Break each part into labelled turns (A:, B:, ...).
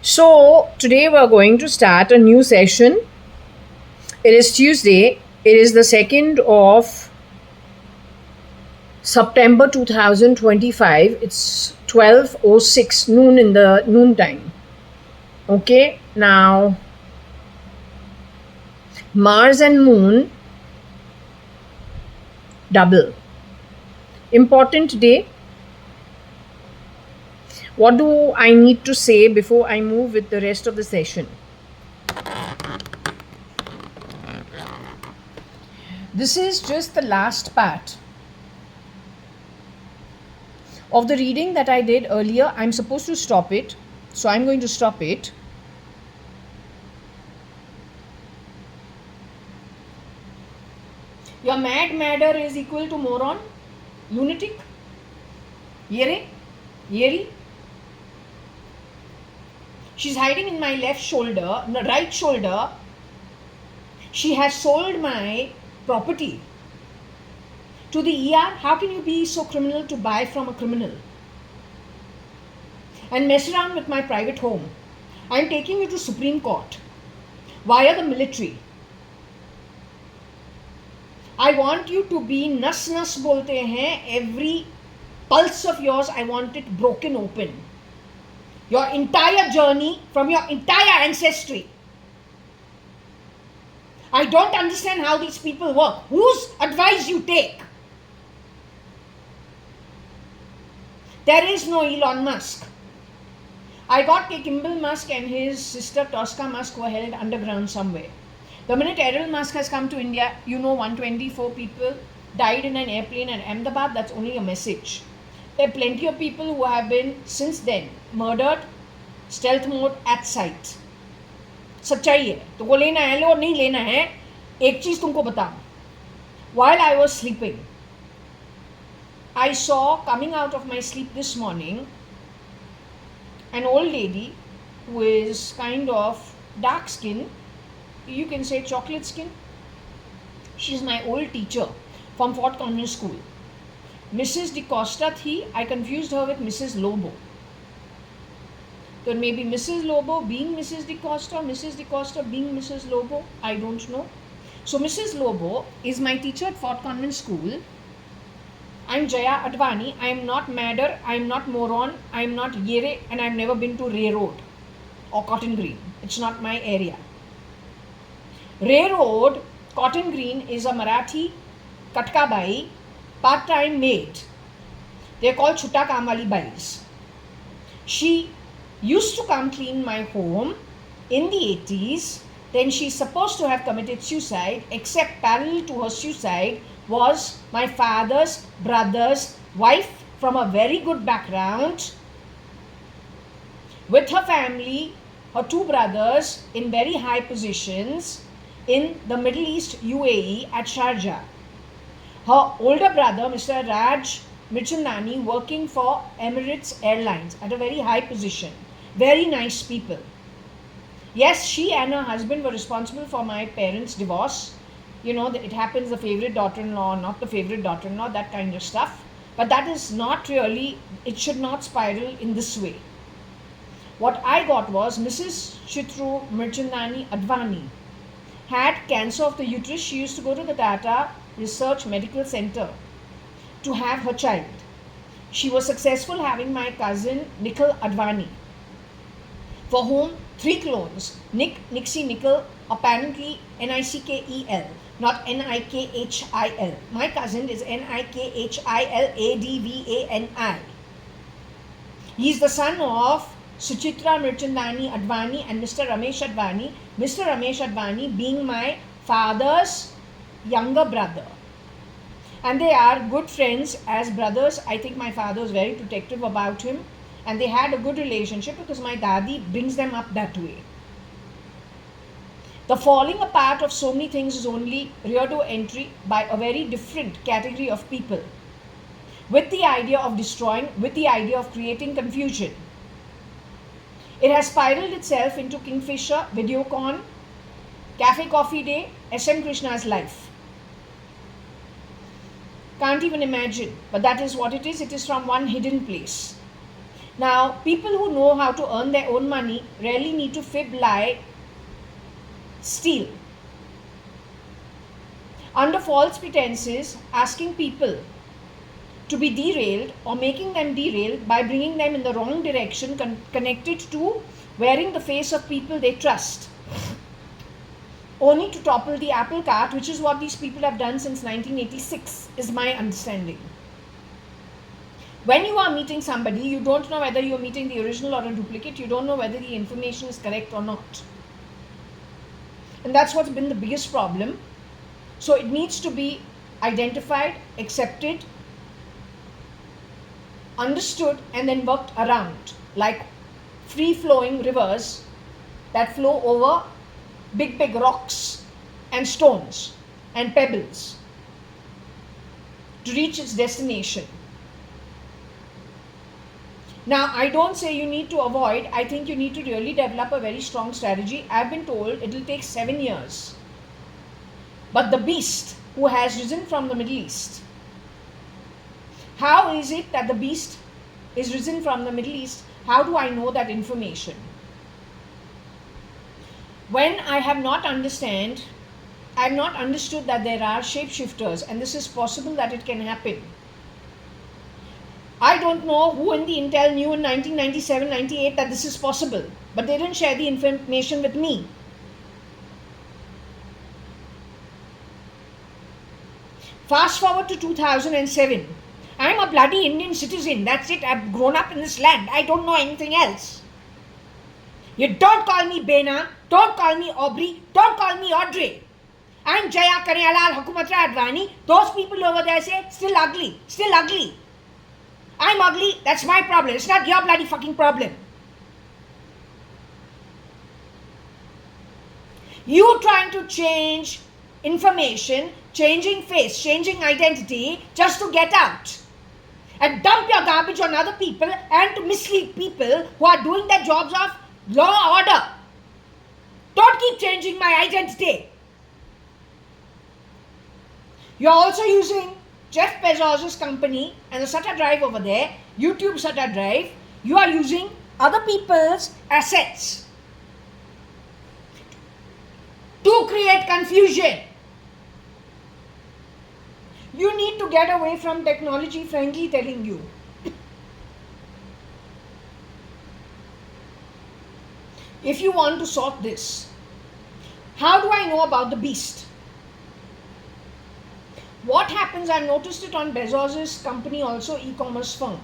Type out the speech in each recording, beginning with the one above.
A: So, today we're going to start a new session. It is Tuesday. It is the 2nd of September 2025. It's 12:06 noon in the noon time. Okay, now Mars and Moon double. Important day. What do I need to say before I move with the rest of the session? This is just the last part of the reading that I did earlier. I'm supposed to stop it, so I'm going to stop it. Your madder is equal to moron, lunatic, yere, yeri. She's hiding in my left shoulder, no, right shoulder. She has sold my property to the ER. How can you be so criminal to buy from a criminal and mess around with my private home? I'm taking you to Supreme Court via the military. I want you to be nas bolte hain. Every pulse of yours, I want it broken open. Your entire journey from your entire ancestry. I don't understand how these people work. Whose advice you take? There is no Elon Musk. I got Kimball Musk and his sister Tosca Musk were held underground somewhere. The minute Errol Musk has come to India, 124 people died in an airplane at Ahmedabad. That's only a message. There are plenty of people who have been since then murdered, stealth mode at sight. सच्चाई है, तो वो लेना है लो और नहीं लेना है. एक चीज तुमको बताऊं. While I was sleeping, I saw coming out of my sleep this morning an old lady who is kind of dark skin. You can say chocolate skin. She's my old teacher from Fort Convent School. Mrs. DeCosta thi, I confused her with Mrs. Lobo. So maybe Mrs. Lobo being Mrs. DeCosta, Mrs. DeCosta being Mrs. Lobo, I don't know. So Mrs. Lobo is my teacher at Fort Convent School. I'm JAYA.ADVANI. I am not madder, I am not moron, I am not yere, and I've never been to Ray Road or Cotton Green. It's not my area. Ray Road, Cotton Green is a Marathi Katkabai part-time maid. They're called Chuta Kaam Wali Bais. She used to come clean my home in the 80s. Then she's supposed to have committed suicide, except parallel to her suicide was my father's brother's wife from a very good background with her family, her two brothers in very high positions in the Middle East UAE at Sharjah. Her older brother, Mr. Raj Mirchandani, working for Emirates Airlines at a very high position. Very nice people. Yes, she and her husband were responsible for my parents' divorce. It happens, the favorite daughter-in-law, not the favorite daughter-in-law, that kind of stuff. But that is not really, it should not spiral in this way. What I got was Mrs. Chitru Mirchandani Advani had cancer of the uterus. She used to go to the Tata Research Medical Center to have her child. She was successful having my cousin Nikhil Advani, for whom 3 clones, Nick, Nixie, Nickel, apparently Nickel, not Nikhil. My cousin is Nikhil-ADVANI. He is the son of Suchitra Mirchandani Advani and Mr. Ramesh Advani. Mr. Ramesh Advani being my father's younger brother. And they are good friends as brothers. I think my father was very protective about him. And they had a good relationship because my daddy brings them up that way. The falling apart of so many things is only rear door entry by a very different category of people with the idea of destroying, with the idea of creating confusion. It has spiraled itself into Kingfisher, Videocon, Cafe Coffee Day, SM Krishna's life. Can't even imagine, but that is what it is. It is from one hidden place. Now, people who know how to earn their own money rarely need to fib, lie, steal. Under false pretenses, asking people to be derailed or making them derailed by bringing them in the wrong direction connected to wearing the face of people they trust, only to topple the apple cart, which is what these people have done since 1986, is my understanding. When you are meeting somebody, you don't know whether you are meeting the original or a duplicate. You don't know whether the information is correct or not. And that's what's been the biggest problem. So it needs to be identified, accepted, understood, and then worked around like free-flowing rivers that flow over big rocks and stones and pebbles to reach its destination. Now, I don't say you need to avoid. I think you need to really develop a very strong strategy. I've been told it will take 7 years. But the beast who has risen from the Middle East, how is it that the beast is risen from the Middle East? How do I know that information? When I have not understood that there are shapeshifters and this is possible that it can happen. I don't know who in the Intel knew in 1997-98 that this is possible, but they didn't share the information with me. Fast forward to 2007. I'm a bloody Indian citizen. That's it. I've grown up in this land. I don't know anything else. You don't call me Bena. Don't call me Aubrey. Don't call me Audrey. I'm JAYA.ADVANI. Those people over there say, still ugly. Still ugly. I'm ugly. That's my problem. It's not your bloody fucking problem. You trying to change information, changing face, changing identity just to get out. And dump your garbage on other people and to mislead people who are doing their jobs of law and order. Don't keep changing my identity. You're also using Jeff Bezos' company and the SATA drive over there, YouTube SATA drive. You are using other people's assets to create confusion. You need to get away from technology, frankly telling you. If you want to sort this, how do I know about the beast? What happens, I've noticed it on Bezos' company also, e-commerce firm.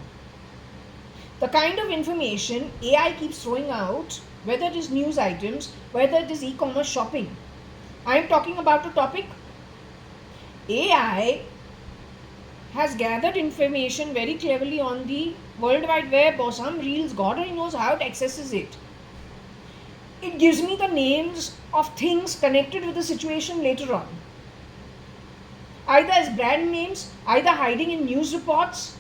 A: The kind of information AI keeps throwing out, whether it is news items, whether it is e-commerce shopping. I'm talking about a topic. AI has gathered information very cleverly on the World Wide Web or some reels. God only knows how it accesses it. It gives me the names of things connected with the situation later on. Either as brand names, either hiding in news reports.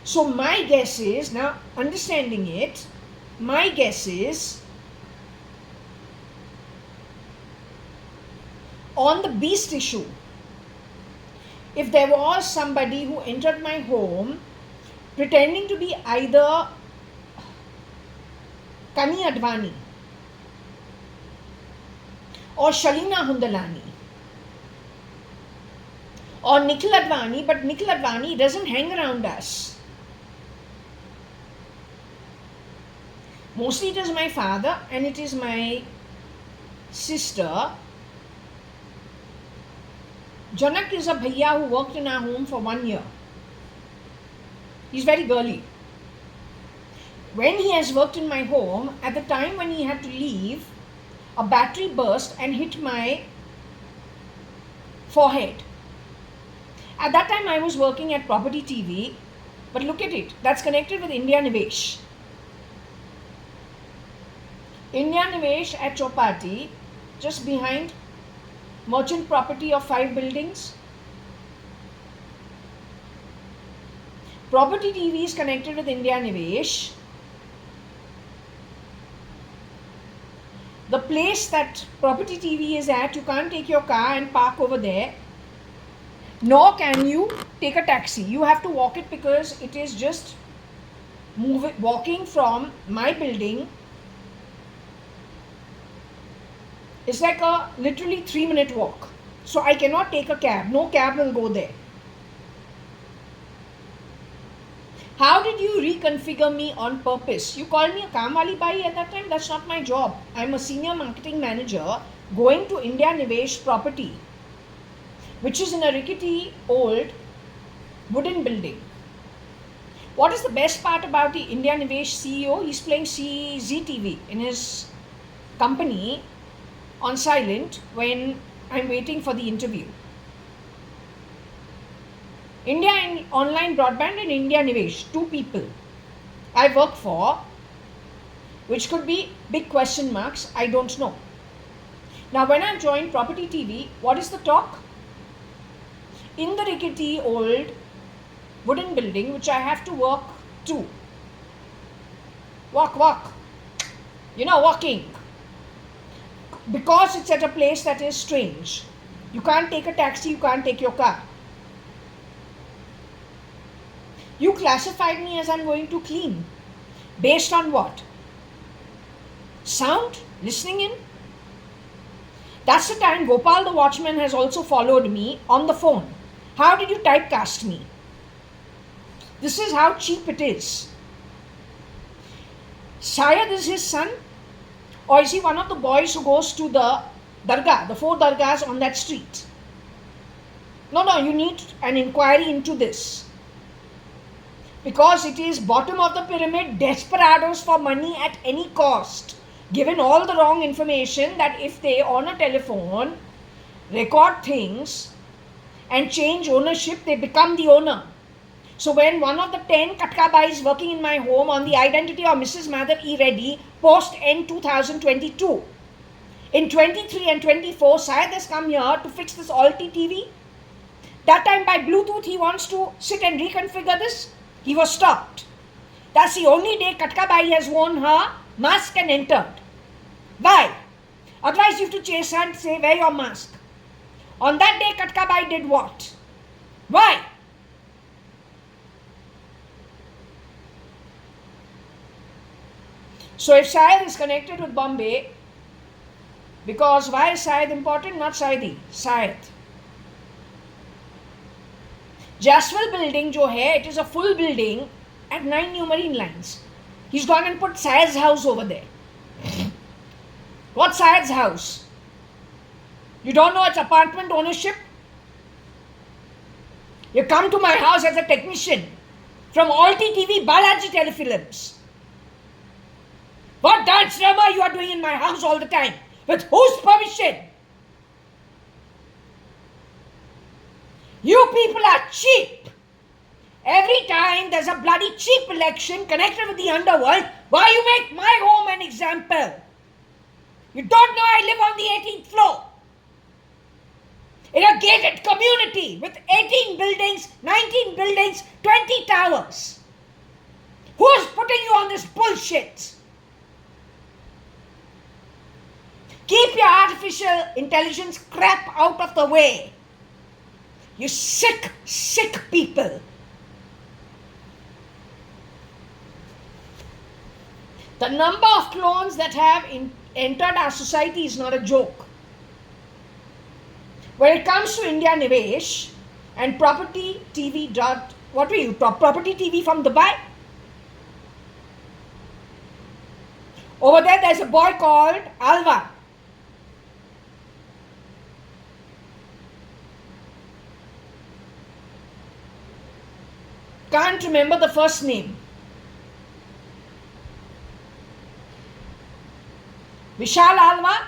A: So my guess is, now understanding it, my guess is on the beast issue. If there was somebody who entered my home pretending to be either JAYA.ADVANI or Shalina Hundalani or Nikhil Advani, but Nikhil Advani doesn't hang around us. Mostly it is my father and it is my sister. Janak is a bhaiya who worked in our home for 1 year. He's very girly. When he has worked in my home, at the time when he had to leave, a battery burst and hit my forehead. At that time I was working at Property TV, but look at it, that's connected with India Nivesh. India Nivesh at Chopati, just behind merchant property of 5 buildings. Property TV is connected with India Nivesh. The place that Property TV is at, you can't take your car and park over there. Nor can you take a taxi. You have to walk it because it is just walking from my building is like a literally 3-minute walk. So I cannot take a cab. No cab will go there. How did you reconfigure me on purpose? You called me a Kamwali Bai at that time. That's not my job. I'm a senior marketing manager going to India Nivesh property, which is in a rickety old wooden building. What is the best part about the India Nivesh CEO? He's playing CZTV in his company on silent when I'm waiting for the interview. India and Online Broadband and India Nivesh, 2 people I work for, which could be big question marks, I don't know. Now when I joined Property TV, what is the talk? In the rickety old wooden building which I have to walk to. Walk. Walking. Because it's at a place that is strange. You can't take a taxi, you can't take your car. You classified me as I'm going to clean. Based on what? Sound? Listening in? That's the time Gopal the watchman has also followed me on the phone. How did you typecast me? This is how cheap it is. Shayad is his son? Or is he one of the boys who goes to the dargah, the 4 dargahs on that street? No, you need an inquiry into this. Because it is bottom of the pyramid, desperados for money at any cost, given all the wrong information that if they on a telephone record things and change ownership, they become the owner. So when one of the 10 Katkabais working in my home on the identity of Mrs. Madhav E. Reddy post end 2022, in 23 and 24, Syed has come here to fix this Alti TV. That time by Bluetooth he wants to sit and reconfigure this. He was stopped. That's the only day Katkabai has worn her mask and entered. Why? Otherwise you have to chase her and say, wear your mask. On that day Katkabai did what? Why? So if Syed is connected with Bombay, because why is Syed important? Not Saidi, Syed. Jaswal building jo hai, it is a full building at 9 new marine lines. He's gone and put Syed's house over there. What's Syed's house? You don't know it's apartment ownership? You come to my house as a technician from Alti TV Balaji Telefilms. What dance drama you are doing in my house all the time? With whose permission? You people are cheap. Every time there's a bloody cheap election connected with the underworld, why you make my home an example? You don't know I live on the 18th floor. In a gated community with 18 buildings, 19 buildings, 20 towers. Who's putting you on this bullshit? Keep your artificial intelligence crap out of the way. You sick people. The number of clones that have entered our society is not a joke. When it comes to India Nivesh and Property TV what were you? Property TV from Dubai? Over there's a boy called Alva. Can't remember the first name. Vishal Alva.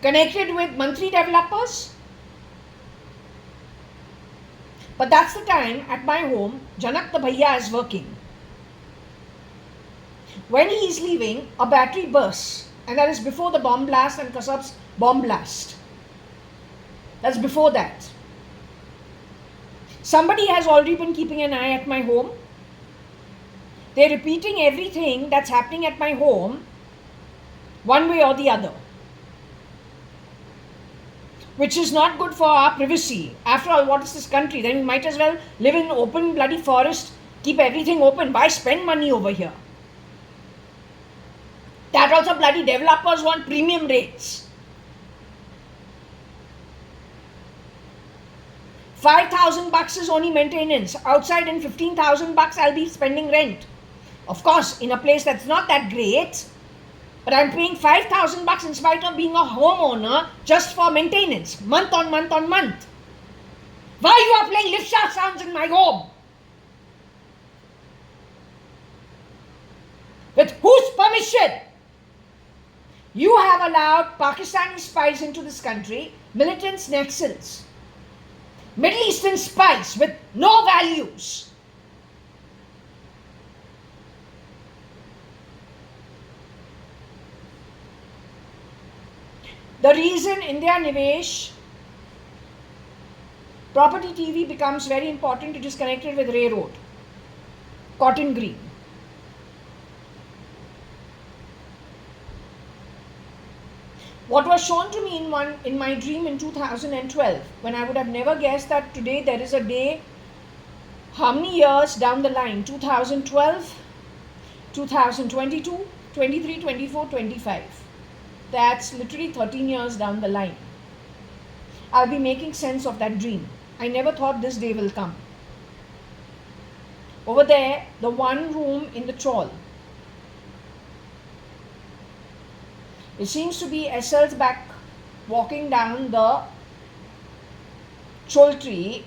A: Connected with Mantri developers. But that's the time at my home, Janak the Bhaiya is working. When he is leaving, a battery bursts. And that is before the bomb blast and Kasab's bomb blast. That's before that. Somebody has already been keeping an eye at my home. They're repeating everything that's happening at my home, one way or the other. which is not good for our privacy. After all, what is this country? Then we might as well live in open bloody forest, keep everything open. Why spend money over here? That also bloody developers want premium rates. 5,000 bucks is only maintenance. Outside in 15,000 bucks I'll be spending rent. Of course, in a place that's not that great, but I'm paying 5,000 bucks in spite of being a homeowner just for maintenance, month on month on month. Why you are playing lift shaft sounds in my home? With whose permission? You have allowed Pakistani spies into this country, militants, Naxals, Middle Eastern spies with no values. The reason India Nivesh Property TV becomes very important, it is connected with railroad, cotton green. What was shown to me in my dream in 2012, when I would have never guessed that today there is a day, how many years down the line, 2012, 2022, 23, 24, 25. That's literally 13 years down the line. I'll be making sense of that dream. I never thought this day will come. Over there, the one room in the chawl. It seems to be SL's back walking down the Choltree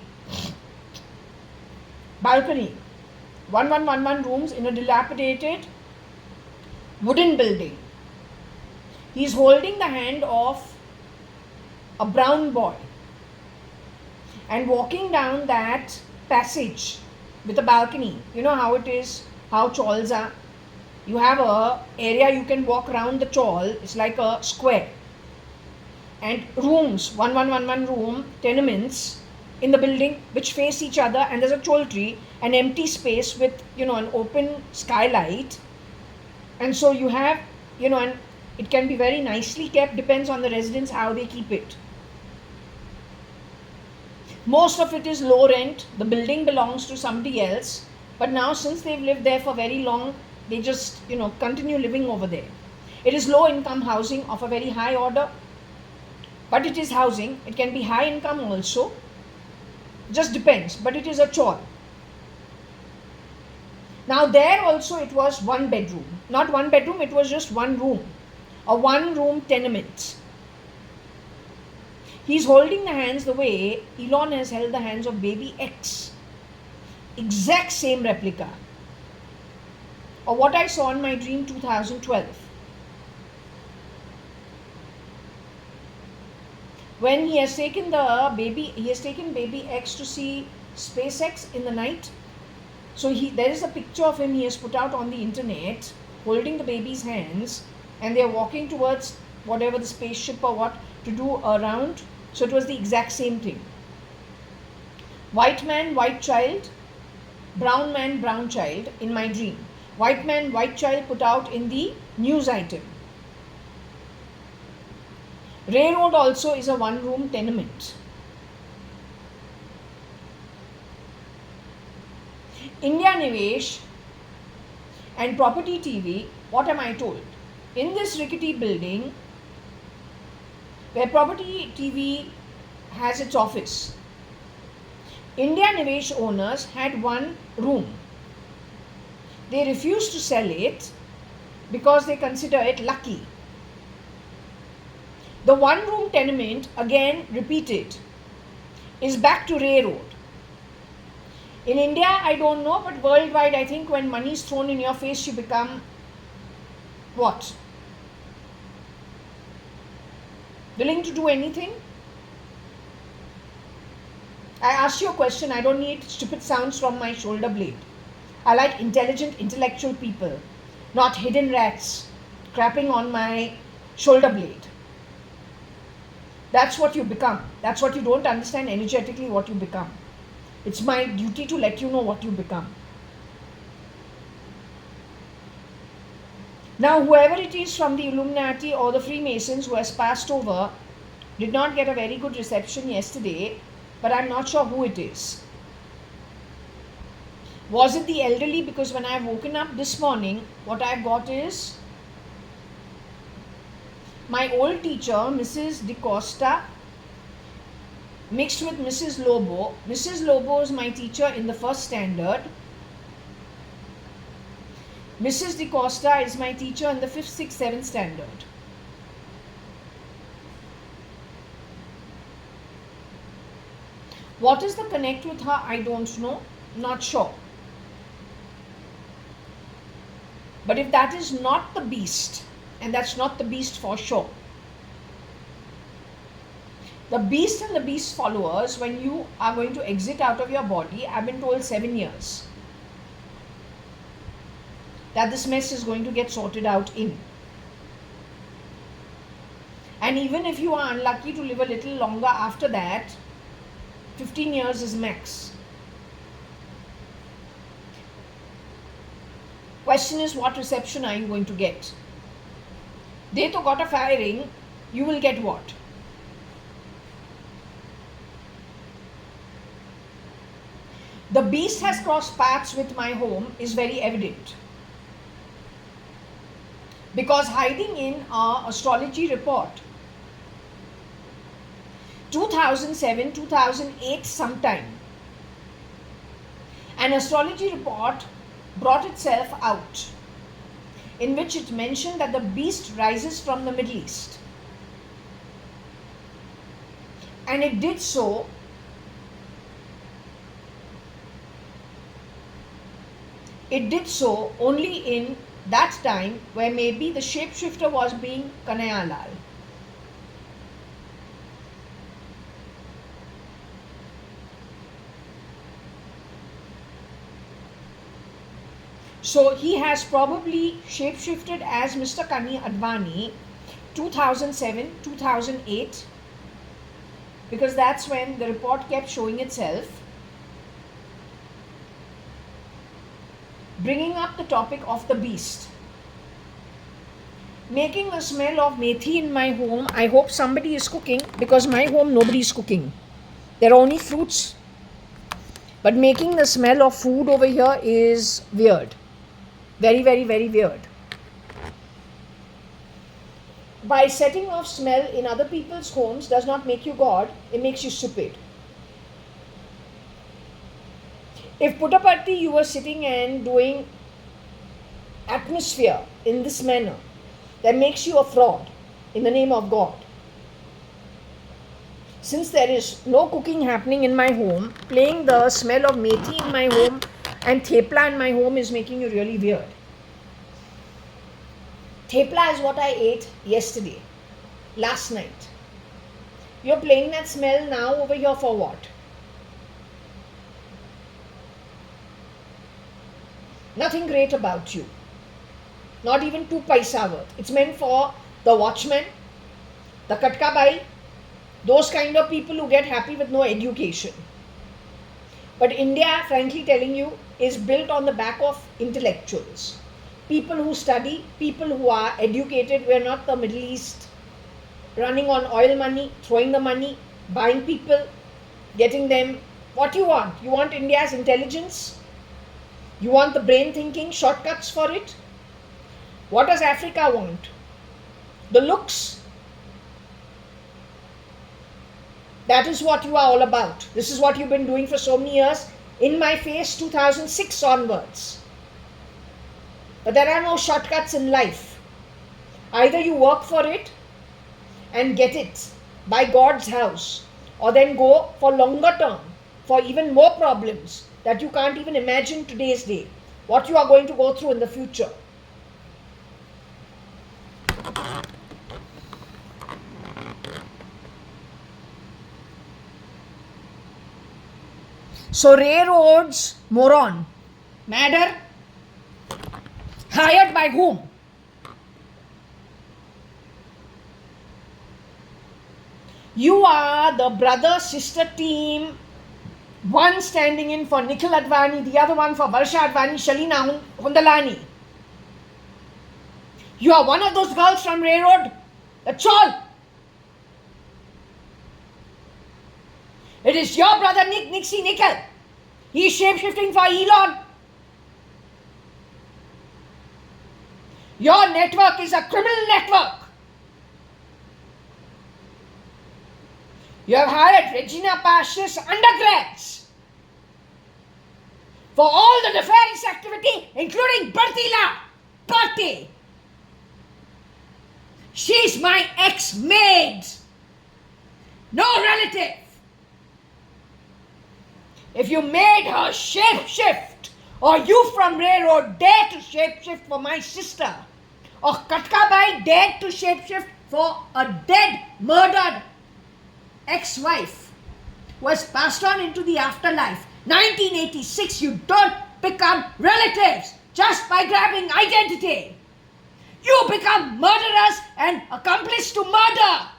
A: balcony. 1111 rooms in a dilapidated wooden building. He is holding the hand of a brown boy and walking down that passage with a balcony. You know how it is, how chawls are. You have a area you can walk around the chawl. It's like a square. And rooms, 1111 room, tenements in the building which face each other, and there's a Choltree, an empty space with, an open skylight. And so you have, and it can be very nicely kept, depends on the residents how they keep it. Most of it is low rent. The building belongs to somebody else, but now since they've lived there for very long, they just, continue living over there. It is low income housing of a very high order, but it is housing. It can be high income also. Just depends, but it is a chawl. Now there also it was one bedroom. Not one bedroom, it was just one room. A one room tenement. He's holding the hands the way Elon has held the hands of baby X. Exact same replica. Or what I saw in my dream 2012. When he has taken baby X to see SpaceX in the night. So there is a picture of him he has put out on the internet holding the baby's hands, and they are walking towards whatever the spaceship or what to do around. So it was the exact same thing. White man, white child, brown man, brown child in my dream. White man, white child put out in the news item. Railroad also is a one room tenement. India Nivesh and Property TV, what am I told? In this rickety building, where Property TV has its office, India Nivesh owners had one room. They refused to sell it because they consider it lucky. The one room tenement, again repeated, is back to railroad. In India, I don't know, but worldwide, I think when money is thrown in your face, you become what? Willing to do anything? I ask you a question, I don't need stupid sounds from my shoulder blade. I like intelligent, intellectual people, not hidden rats crapping on my shoulder blade. That's what you become. That's what you don't understand energetically what you become. It's my duty to let you know what you become. Now, whoever it is from the Illuminati or the Freemasons who has passed over Did not get a very good reception yesterday, but I'm not sure who it is. Was it the elderly? Because when I've woken up this morning, what I've got is my old teacher, Mrs. DeCosta, mixed with Mrs. Lobo. Mrs. Lobo is my teacher in the first standard. Mrs. DeCosta is my teacher in the 5th, 6th, 7th standard. What is the connect with her? I don't know. Not sure. But if that is not the beast, and that's not the beast for sure. The beast and the beast followers, when you are going to exit out of your body, I've been told 7 years. That this mess is going to get sorted out in. And even if you are unlucky to live a little longer after that, 15 years is max. Question is, what reception are you going to get? They to got a firing, you will get what? The beast has crossed paths with my home is very evident. Because hiding in our astrology report, 2007, 2008 sometime, an astrology report brought itself out in which it mentioned that the beast rises from the Middle East. And it did so only in that time where maybe the shapeshifter was being Kanayalal. So he has probably shapeshifted as Mr. JAYA.ADVANI 2007, 2008, because that's when the report kept showing itself, bringing up the topic of the beast. Making the smell of methi in my home. I hope somebody is cooking, because my home nobody is cooking. There are only fruits. But making the smell of food over here is weird. Very, very, very weird. By setting off smell in other people's homes does not make you God, it makes you stupid. If Puttaparthi you were sitting and doing atmosphere in this manner, that makes you a fraud in the name of God. Since there is no cooking happening in my home, playing the smell of methi in my home and thepla in my home is making you really weird. Thepla is what I ate yesterday, last night. You're playing that smell now over here for what? Nothing great about you. Not even 2 paisa worth. It's meant for the watchman, the katka bai, those kind of people who get happy with no education. But India, frankly telling you, is built on the back of intellectuals. People who study, people who are educated. We're not the Middle East running on oil money, throwing the money, buying people, getting them. What do you want? You want India's intelligence? You want the brain thinking, shortcuts for it? What does Africa want? The looks. That is what you are all about. This is what you've been doing for so many years. In my face, 2006 onwards. But there are no shortcuts in life. Either you work for it and get it by God's house, or then go for longer term, for even more problems that you can't even imagine today's day, what you are going to go through in the future. So railroads, moron, madder, hired by whom? You are the brother-sister team, one standing in for Nikhil Advani, the other one for Varsha Advani, Shalina Hundalani. You are one of those girls from railroad. That's all. It is your brother Nixie Nickel. He is shape-shifting for Elon. Your network is a criminal network. You have hired Regina Pasch's undergrads for all the nefarious activity, including Bertila Party. She's my ex-maid, no relative. If you made her shape-shift, or you from railroad dare to shape-shift for my sister, or Katkabai dared to shape-shift for a dead, murdered ex-wife who was passed on into the afterlife, 1986, you don't become relatives just by grabbing identity. You become murderers and accomplice to murder.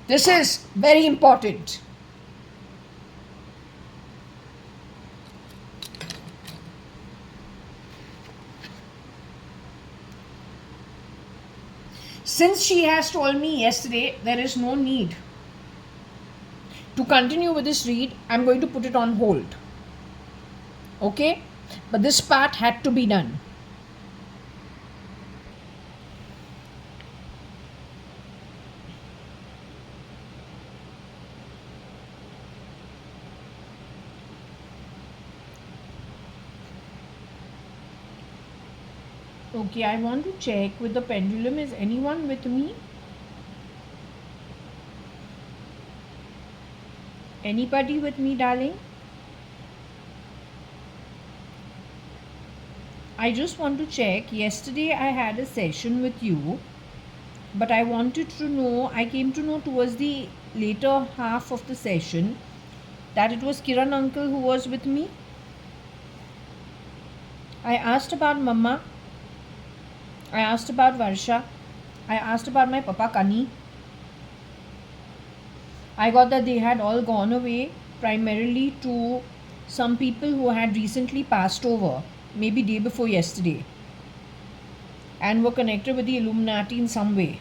A: This is very important. Since she has told me yesterday there is no need to continue with this read, I'm going to put it on hold. Okay? But this part had to be done. Okay, I want to check with the pendulum. Is anyone with me? Anybody with me, darling? I just want to check. Yesterday I had a session with you, but I wanted to know, I came to know towards the later half of the session that it was Kiran uncle who was with me. I asked about Mama. I asked about Varsha. I asked about my Papa Kani. I got that they had all gone away primarily to some people who had recently passed over, maybe day before yesterday, and were connected with the Illuminati in some way.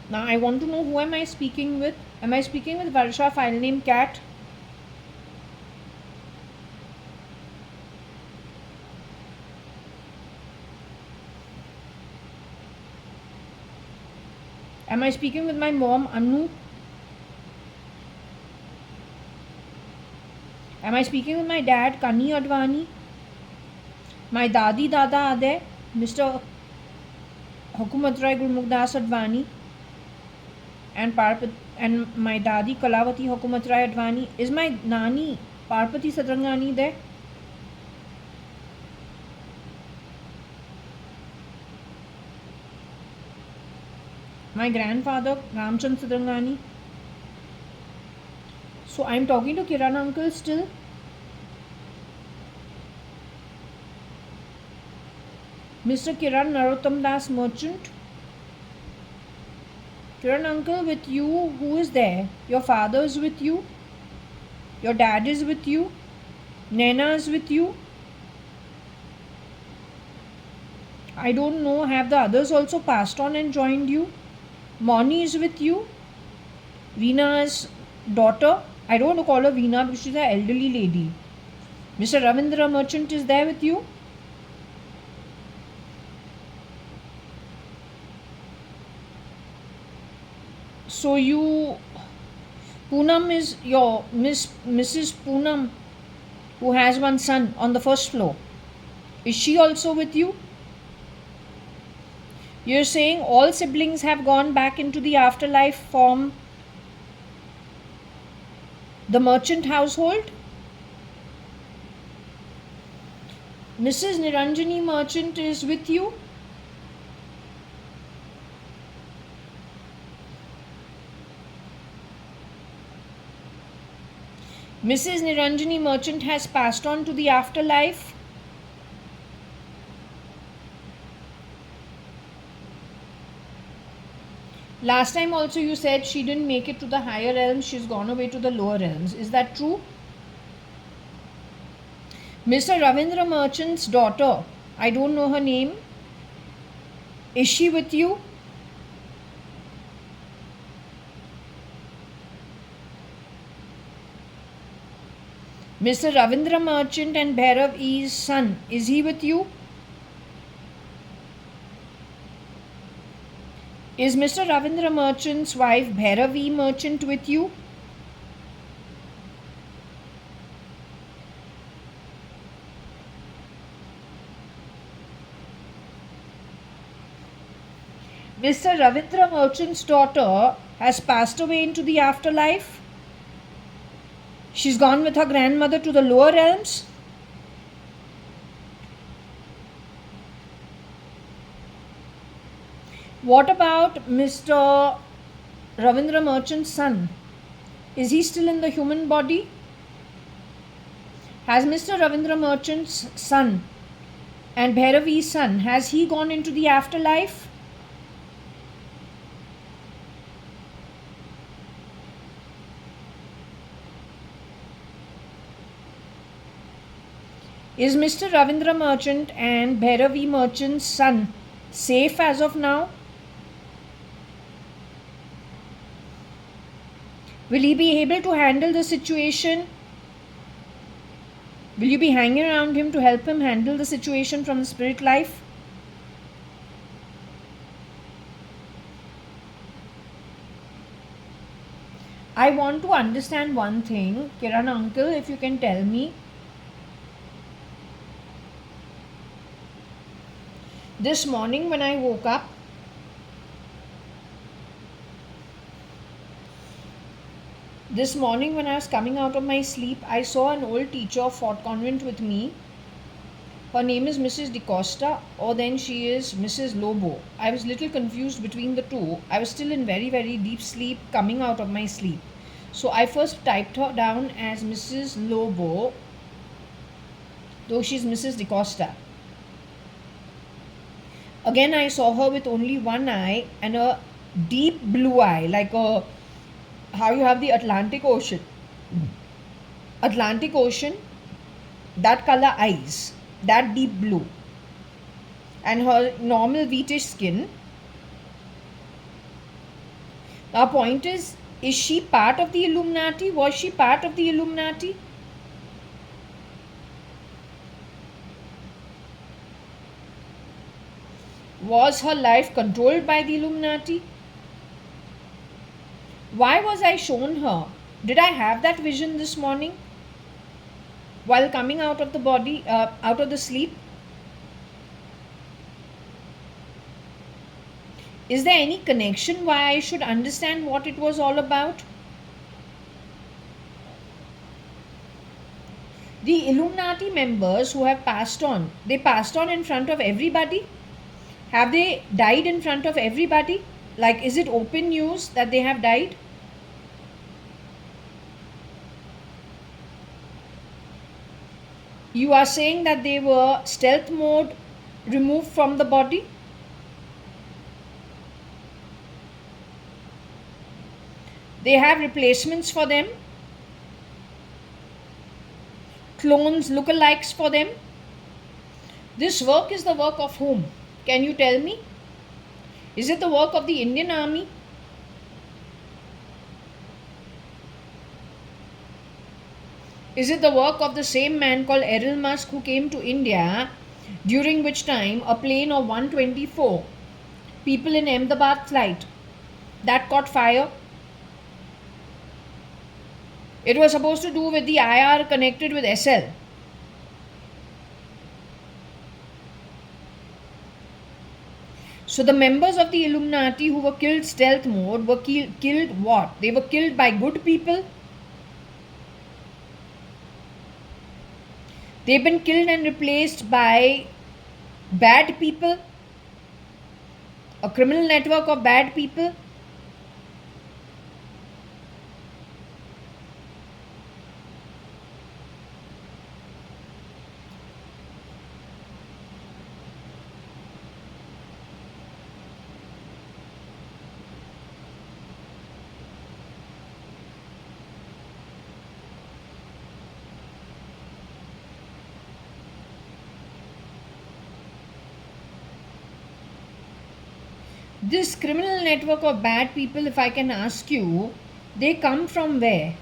A: Now I want to know, who am I speaking with? Am I speaking with Varsha, file name Cat? Am I speaking with my mom, Anu? Am I speaking with my dad, JAYA.ADVANI? My dadi dada are there, Mr. Hukumatrai Gurmukdas Advani, and my dadi Kalavati Hukumatrai Advani. Is my nani Parpati Sadrangani there? My grandfather Ramchand Sadrangani. So I am talking to Kiran uncle still. Mr. Kiran Narottam Das Merchant. Kiran uncle, with you, who is there? Your father is with you. Your dad is with you. Nena is with you. I don't know, have the others also passed on and joined you? Moni is with you. Veena's daughter. I don't want to call her Veena because she's an elderly lady. Mr. Ravindra Merchant is there with you. So you, Poonam is your Mrs. Poonam, who has one son on the first floor. Is she also with you? You're saying all siblings have gone back into the afterlife from the Merchant household? Mrs. Niranjani Merchant is with you? Mrs. Niranjani Merchant has passed on to the afterlife. Last time also you said she didn't make it to the higher realms, she's gone away to the lower realms. Is that true? Mr. Ravindra Merchant's daughter, I don't know her name. Is she with you? Mr. Ravindra Merchant and Bhairav E's son, is he with you? Is Mr. Ravindra Merchant's wife Bhairav E Merchant with you? Mr. Ravindra Merchant's daughter has passed away into the afterlife. She's gone with her grandmother to the lower realms. What about Mr. Ravindra Merchant's son? Is he still in the human body? Has Mr. Ravindra Merchant's son and Bhairavi's son, has he gone into the afterlife? Is Mr. Ravindra Merchant and Bhairavi Merchant's son safe as of now? Will he be able to handle the situation? Will you be hanging around him to help him handle the situation from the spirit life? I want to understand one thing. Kiran uncle, if you can tell me. This morning when I woke up, this morning when I was coming out of my sleep, I saw an old teacher of Fort Convent with me. Her name is Mrs. DeCosta, or then she is Mrs. Lobo. I was a little confused between the two. I was still in very, very deep sleep, coming out of my sleep. So I first typed her down as Mrs. Lobo, though she's Mrs. DeCosta. Again, I saw her with only one eye and a deep blue eye, like how you have the Atlantic Ocean. Atlantic Ocean, that color eyes, that deep blue. And her normal wheatish skin. Our point is she part of the Illuminati? Was she part of the Illuminati? Was her life controlled by the Illuminati? Why was I shown her? Did I have that vision this morning while coming out of the body, out of the sleep? Is there any connection why I should understand what it was all about? The Illuminati members who have passed on, they passed on in front of everybody? Have they died in front of everybody? Like, is it open news that they have died? You are saying that they were stealth mode removed from the body? They have replacements for them? Clones, lookalikes for them? This work is the work of whom? Can you tell me? Is it the work of the Indian Army? Is it the work of the same man called Errol Musk who came to India, during which time a plane of 124 people in Ahmedabad flight that caught fire? It was supposed to do with the IR connected with SL. So the members of the Illuminati who were killed stealth mode were killed what? They were killed by good people. They've been killed and replaced by bad people. A criminal network of bad people. This criminal network of bad people, if I can ask you, they come from where?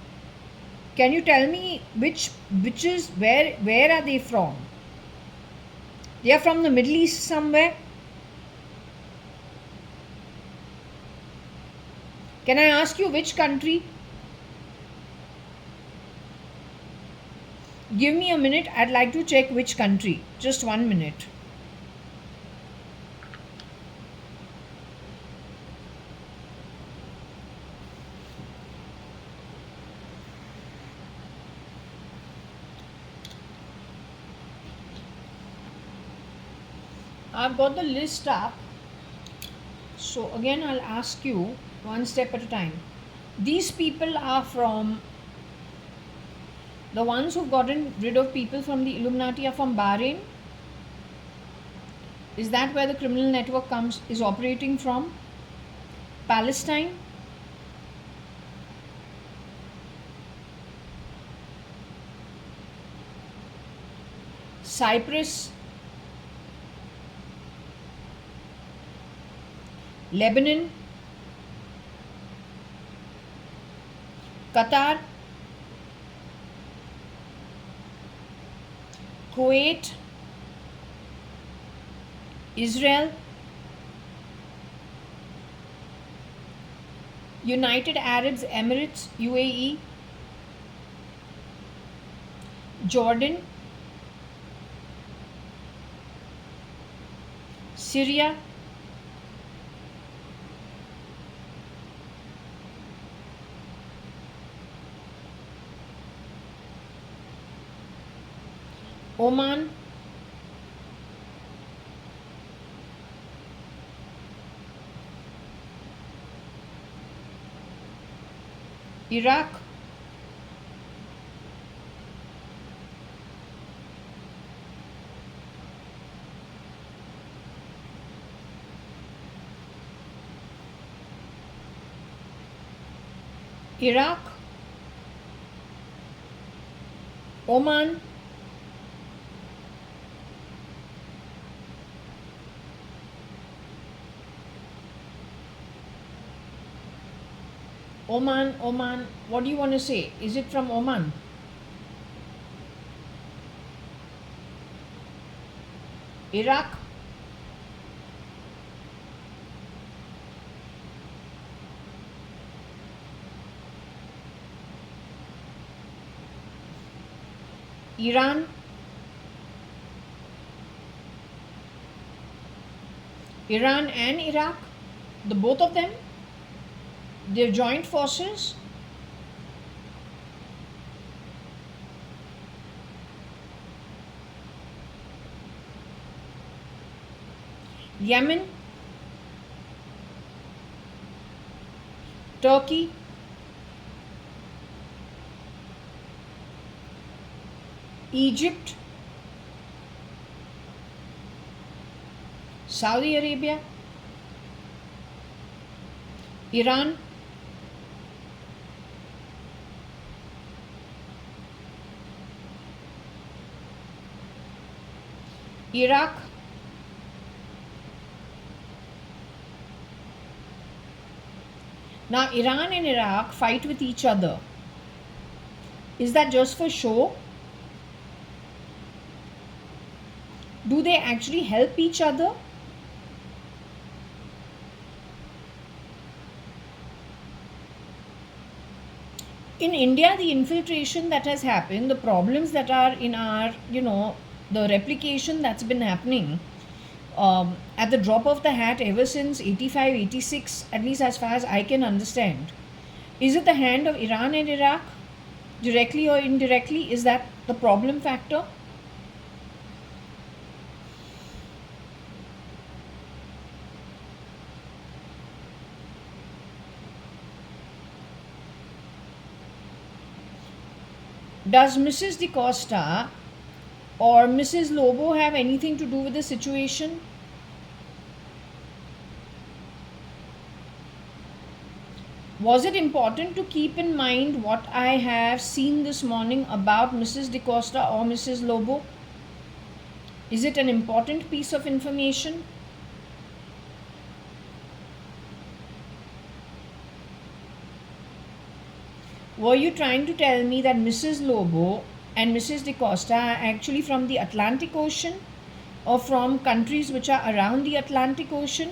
A: Can you tell me which is where are they from? They are from the Middle East somewhere. Can I ask you which country? Give me a minute. I'd like to check which country. Just 1 minute. I've got the list up. So again, I'll ask you one step at a time. These people are from, the ones who've gotten rid of people from the Illuminati are from Bahrain. Is that where the criminal network is operating from? Palestine? Cyprus? Lebanon? Qatar? Kuwait? Israel? United Arab Emirates, UAE? Jordan? Syria? Oman? Iraq? Iraq? Oman? Oman, what do you want to say? Is it from Oman? Iraq? Iran? Iran and Iraq? The both of them? Their joint forces? Yemen? Turkey? Egypt? Saudi Arabia? Iran? Iraq? Now, Iran and Iraq fight with each other. Is that just for show? Do they actually help each other? In India, the infiltration that has happened, the problems that are in our, the replication that's been happening at the drop of the hat ever since 85, 86, at least as far as I can understand. Is it the hand of Iran and Iraq, directly or indirectly? Is that the problem factor? Does Mrs. DaCosta or Mrs. Lobo have anything to do with the situation? Was it important to keep in mind what I have seen this morning about Mrs. DaCosta or Mrs. Lobo? Is it an important piece of information? Were you trying to tell me that Mrs. Lobo and Mrs. De Costa are actually from the Atlantic Ocean or from countries which are around the Atlantic Ocean,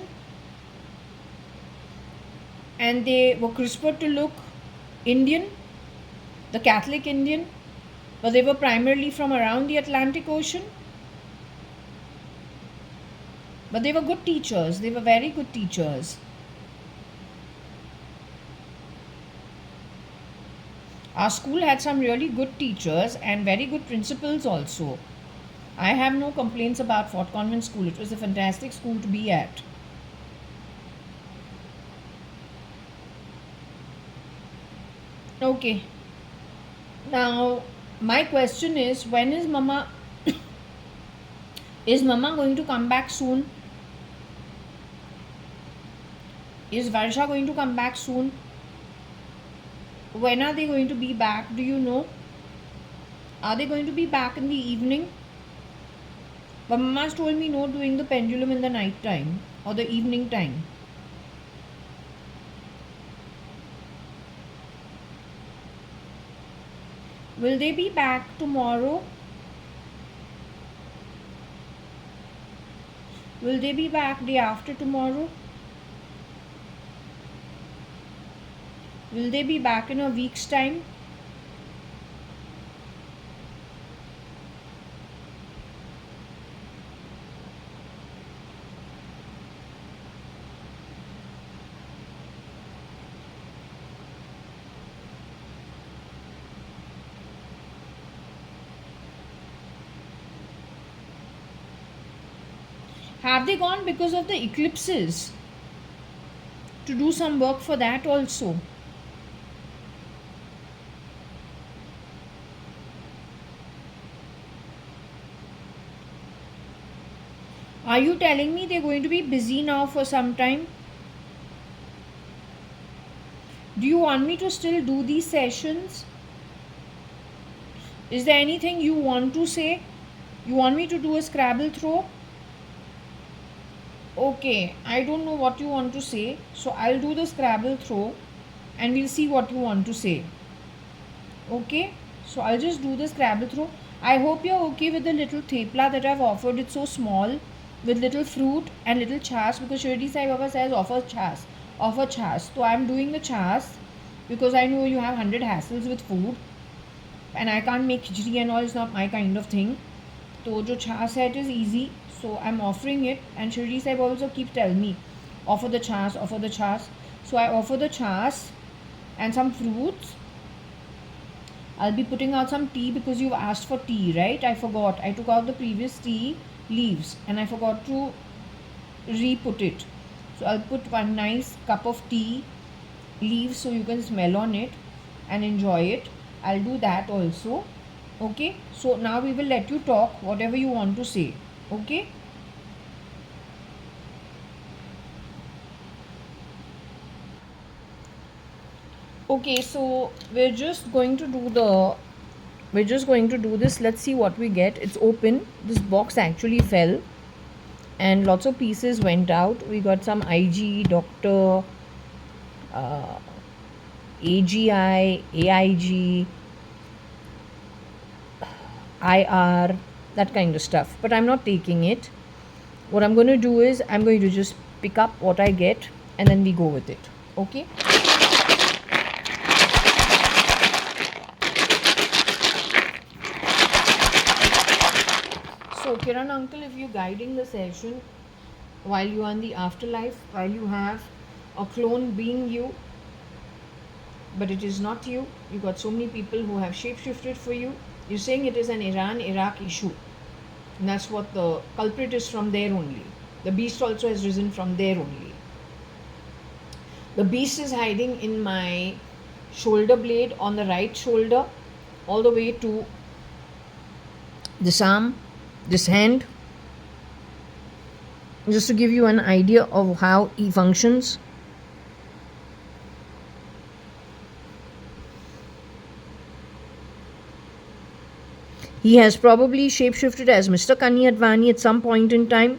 A: and they were CRISPR to look Indian, the Catholic Indian, but they were primarily from around the Atlantic Ocean? But they were good teachers. They were very good teachers. Our school had some really good teachers and very good principals also. I have no complaints about Fort Convent School. It was a fantastic school to be at. Okay. Now, my question is, when is Mama is Mama going to come back soon? Is Varsha going to come back soon? When are they going to be back? Do you know? Are they going to be back in the evening? But Mama's told me no doing the pendulum in the night time or the evening time. Will they be back tomorrow? Will they be back day after tomorrow? Will they be back in a week's time? Have they gone because of the eclipses? To do some work for that also. Are you telling me they're going to be busy now for some time? Do you want me to still do these sessions? Is there anything you want to say? You want me to do a Scrabble throw? Okay, I don't know what you want to say, so I'll do the Scrabble throw and we'll see what you want to say. Okay, so I'll just do the Scrabble throw. I hope you're okay with the little thepla that I've offered. It's so small with little fruit and little chas, because Shirdi Sai Baba says offer chas, offer chas. So I'm doing the chas because I know you have 100 hassles with food and I can't make khichdi and all. It's not my kind of thing. So jo chas hai, it is easy. So I'm offering it, and Shirdi Sai also keep telling me offer the chas, offer the chas. So I offer the chas and some fruits. I'll be putting out some tea because you've asked for tea, right? I forgot. I took out the previous tea leaves and I forgot to re-put it. So I'll put one nice cup of tea leaves so you can smell on it and enjoy it. I'll do that also. Okay. So now we will let you talk whatever you want to say. Okay. Okay, so we're just going to do this. Let's see what we get. It's open. This box actually fell and lots of pieces went out. We got some IG, Doctor, AGI, AIG, IR, that kind of stuff. But I'm not taking it. What I'm going to do is I'm going to just pick up what I get and then we go with it. Okay. So Kiran uncle, if you're guiding the session while you are in the afterlife, while you have a clone being you, but it is not you, you got so many people who have shapeshifted for you. You're saying it is an Iran-Iraq issue. And that's what the culprit is, from there only. The beast also has risen from there only. The beast is hiding in my shoulder blade on the right shoulder, all the way to this arm, this hand, just to give you an idea of how he functions. He has probably shapeshifted as Mr. JAYA.ADVANI at some point in time,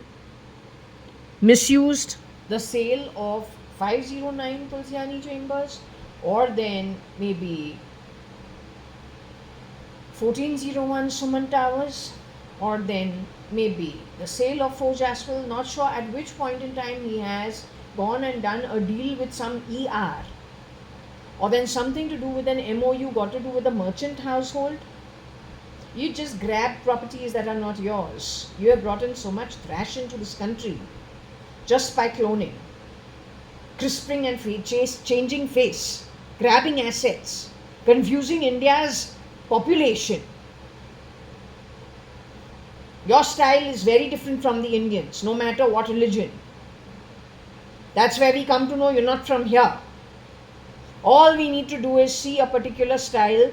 A: misused the sale of 509 Tulsiani chambers, or then maybe 1401 Suman Towers, or then maybe the sale of Forge Asphalt. Not sure at which point in time he has gone and done a deal with some ER, or then something to do with an MOU got to do with the merchant household. You just grab properties that are not yours. You have brought in so much trash into this country just by cloning, crisping and changing face, grabbing assets, confusing India's population. Your style is very different from the Indians, no matter what religion. That's where we come to know you're not from here. All we need to do is see a particular style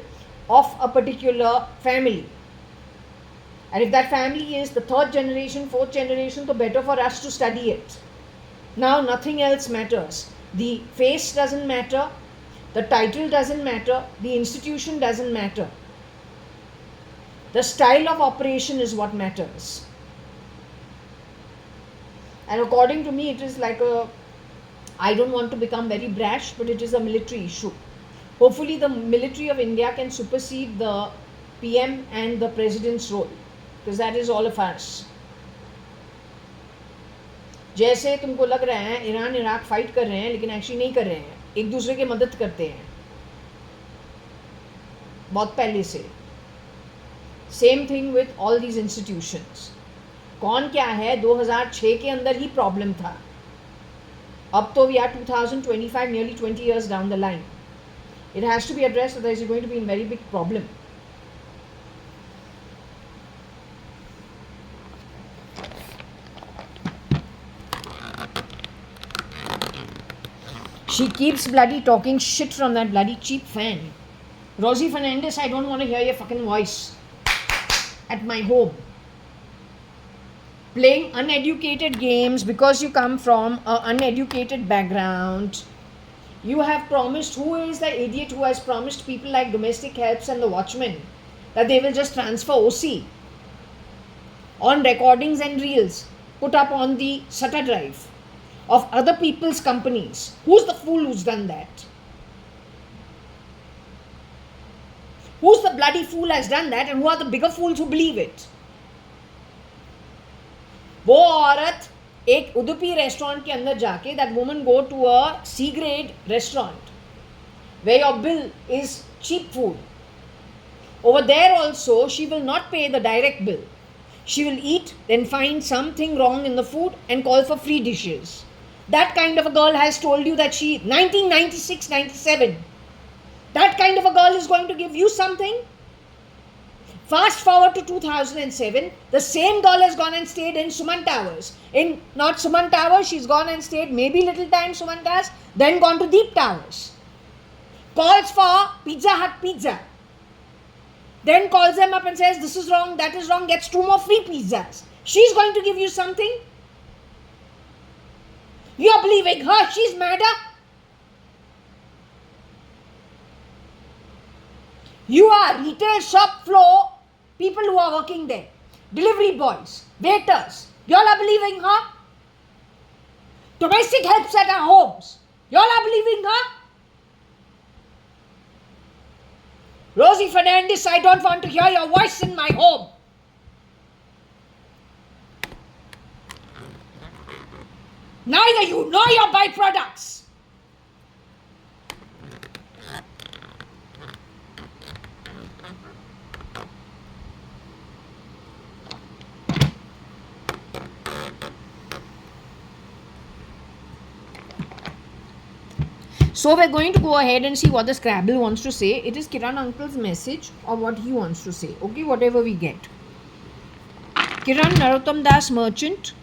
A: of a particular family. And if that family is the 3rd generation, 4th generation, so better for us to study it. Now nothing else matters. The face doesn't matter, the title doesn't matter, the institution doesn't matter. The style of operation is what matters. And according to me, it is like I don't want to become very brash, but it is a military issue. Hopefully the military of India can supersede the PM and the president's role, because that is all of us. जैसे तुमको लग रहा है Iran Iraq fight कर रहे हैं, लेकिन actually नहीं कर रहे हैं, एक दूसरे की मदद करते हैं बहुत पहले से. Same thing with all these institutions. कौन क्या है 2006 के अंदर ही प्रॉब्लम था. अब तो we are 2025, nearly 20 years down the line. It has to be addressed, otherwise you're going to be in very big problem. She keeps bloody talking shit from that bloody cheap fan. Rosie Fernandez, I don't want to hear your fucking voice at my home. Playing uneducated games because you come from an uneducated background. You have promised, who is the idiot who has promised people like domestic helps and the watchmen that they will just transfer OC on recordings and reels put up on the SATA drive of other people's companies? Who's the fool who's done that? Who's the bloody fool has done that, and who are the bigger fools who believe it? वो औरत एक Udupi restaurant के अंदर जाके, that woman go to a C grade restaurant where your bill is cheap food. Over there also she will not pay the direct bill. She will eat, then find something wrong in the food and call for free dishes. That kind of a girl has told you that she 1996, 97. That kind of a girl is going to give you something. Fast forward to 2007, the same girl has gone and stayed in Suman Towers. In not Suman Towers, she's gone and stayed maybe little time Suman Towers, then gone to Deep Towers. Calls for Pizza Hut pizza. Then calls them up and says, this is wrong, that is wrong, gets 2 more free pizzas. She's going to give you something. You're believing her, she's madder. You are retail shop floor people who are working there, delivery boys, waiters, you all are believing her? Domestic helps at our homes, you all are believing her? Rosie Fernandez, I don't want to hear your voice in my home. Neither you nor your byproducts. So we're going to go ahead and see what the Scrabble wants to say. It is Kiran uncle's message or what he wants to say. Okay, whatever we get. Kiran Narottam Das merchant.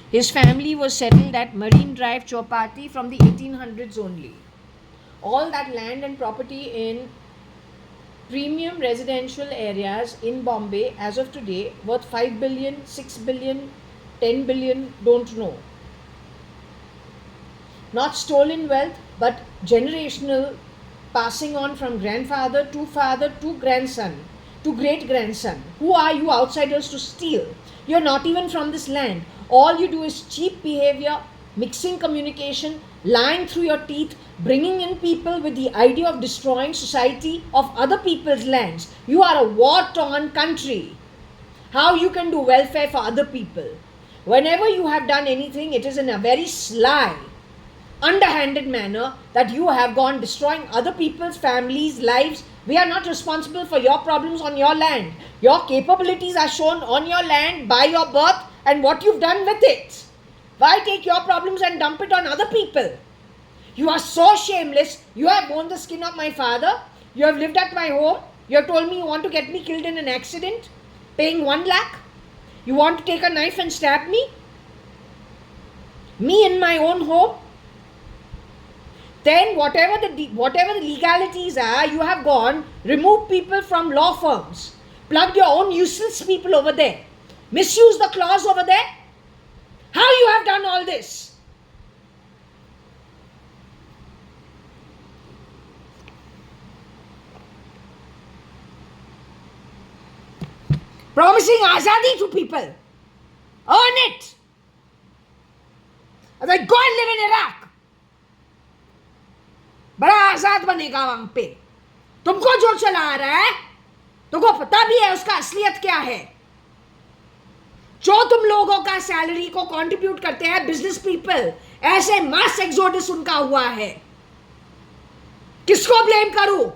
A: His family was settled at Marine Drive, Chowpatty from the 1800s only. All that land and property in premium residential areas in Bombay as of today worth 5 billion, 6 billion, 10 billion, don't know. Not stolen wealth, but generational passing on from grandfather to grandson to great grandson. Who are you outsiders to steal? You're not even from this land. All you do is cheap behavior, mixing communication, lying through your teeth, bringing in people with the idea of destroying society of other people's lands. You are a war-torn country. How you can do welfare for other people? Whenever you have done anything, it is in a very sly, underhanded manner that you have gone destroying other people's families' lives. We are not responsible for your problems on your land. Your capabilities are shown on your land by your birth and what you've done with it. Why take your problems and dump it on other people? You are so shameless. You have worn the skin of my father. You have lived at my home. You have told me you want to get me killed in an accident, paying 1 lakh. You want to take a knife and stab me? Me in my own home? Then whatever the legalities are, you have gone, removed people from law firms, plugged your own useless people over there, misused the clause over there. How you have done all this? Promising azadi to people. Earn it. Otherwise, go and live in Iraq. बड़ा आजाद बनेगा वहां पे. तुमको जो चला रहा है, तुमको पता भी है उसका असलियत क्या है. जो तुम लोगों का सैलरी को कंट्रीब्यूट करते हैं बिजनेस पीपल, ऐसे मास एक्सोडस उनका हुआ है. किसको ब्लेम करूं?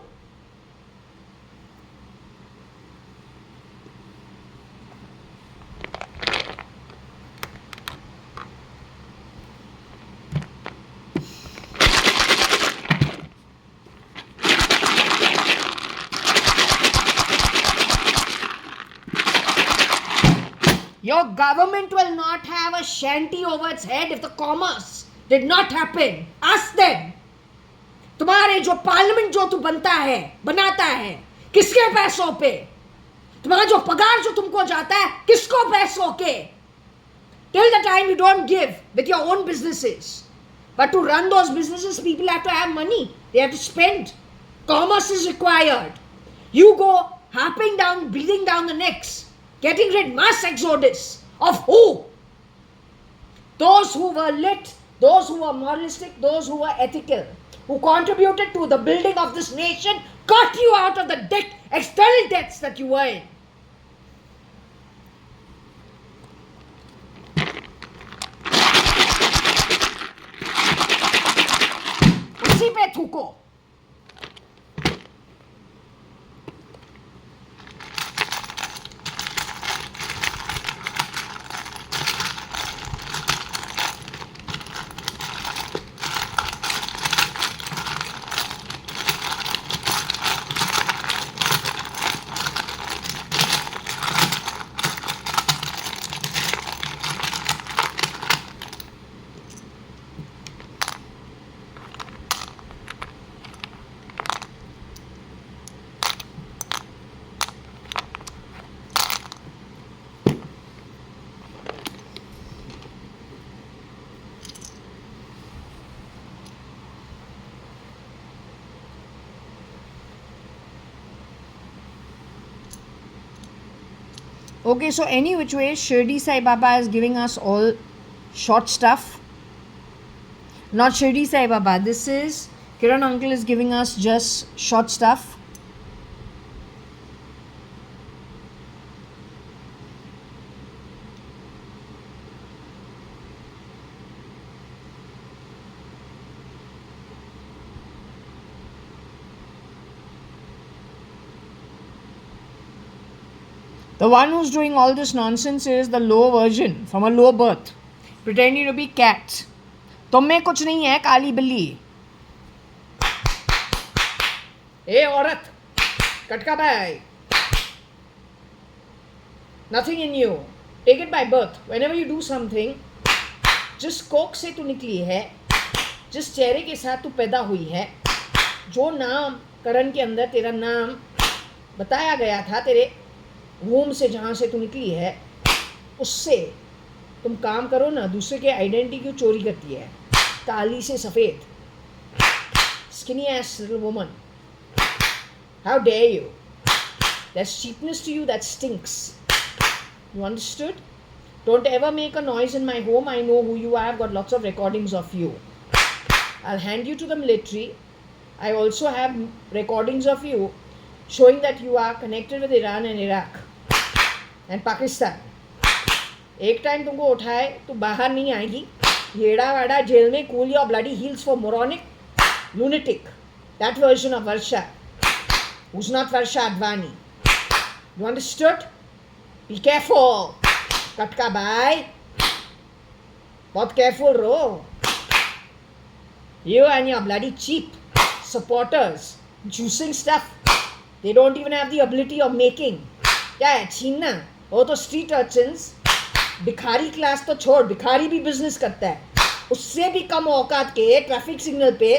A: Your government will not have a shanty over its head if the commerce did not happen. Ask them. तुम्हारे जो पार्लियामेंट जो तू बनाता है, किसके पैसों पे? तुम्हारा जो पगार जो तुमको जाता है, किसको पैसों के? Till the time you don't give with your own businesses. But to run those businesses, people have to have money. They have to spend. Commerce is required. You go harping down, breathing down the necks, getting rid mass exodus of who? Those who were lit, those who were moralistic, those who were ethical, who contributed to the building of this nation, got you out of the external debts that you were in. उसी पे थूको. Okay, so any which way, Shirdi Sai Baba is giving us all short stuff. Not Shirdi Sai Baba, this is Kiran Uncle is giving us just short stuff. The one who's doing all this nonsense is the low version from a low birth, pretending to be cat. तुम में कुछ नहीं है काली बिल्ली. ए औरत, कटका भाई. Nothing in you. Take it by birth. Whenever you do something, जिस कोख से तू निकली है, जिस चेहरे के साथ तू पैदा हुई है, जो नाम करण के अंदर तेरा नाम बताया गया था, तेरे वूम से जहाँ से तू निकली है, उससे तुम काम करो ना. दूसरे के आइडेंटिटी क्यों चोरी करती है? काली से सफ़ेद, skinny ass little woman. How dare you? There's cheapness to you that stinks. You understood? Don't ever make a noise in my home. I know who you are. I've got lots of recordings of you. I'll hand you to the military. I also have recordings of you showing that you are connected with Iran and Iraq and Pakistan. एक time तुमको उठाए तो बाहर नहीं आएगी. येड़ा वाड़ा jail में cool your bloody heels for moronic lunatic. That version of Varsha, who's not Varsha.ADVANI. You understood? Be careful. Katka bhai. बहुत careful ro. You and your bloody cheap supporters juicing stuff. They don't even have the ability of making. क्या है छीनना? वो तो street urchins. भिखारी class तो छोड़, भिखारी भी बिजनेस करता है. उससे भी कम औकात के ट्रैफिक सिग्नल पे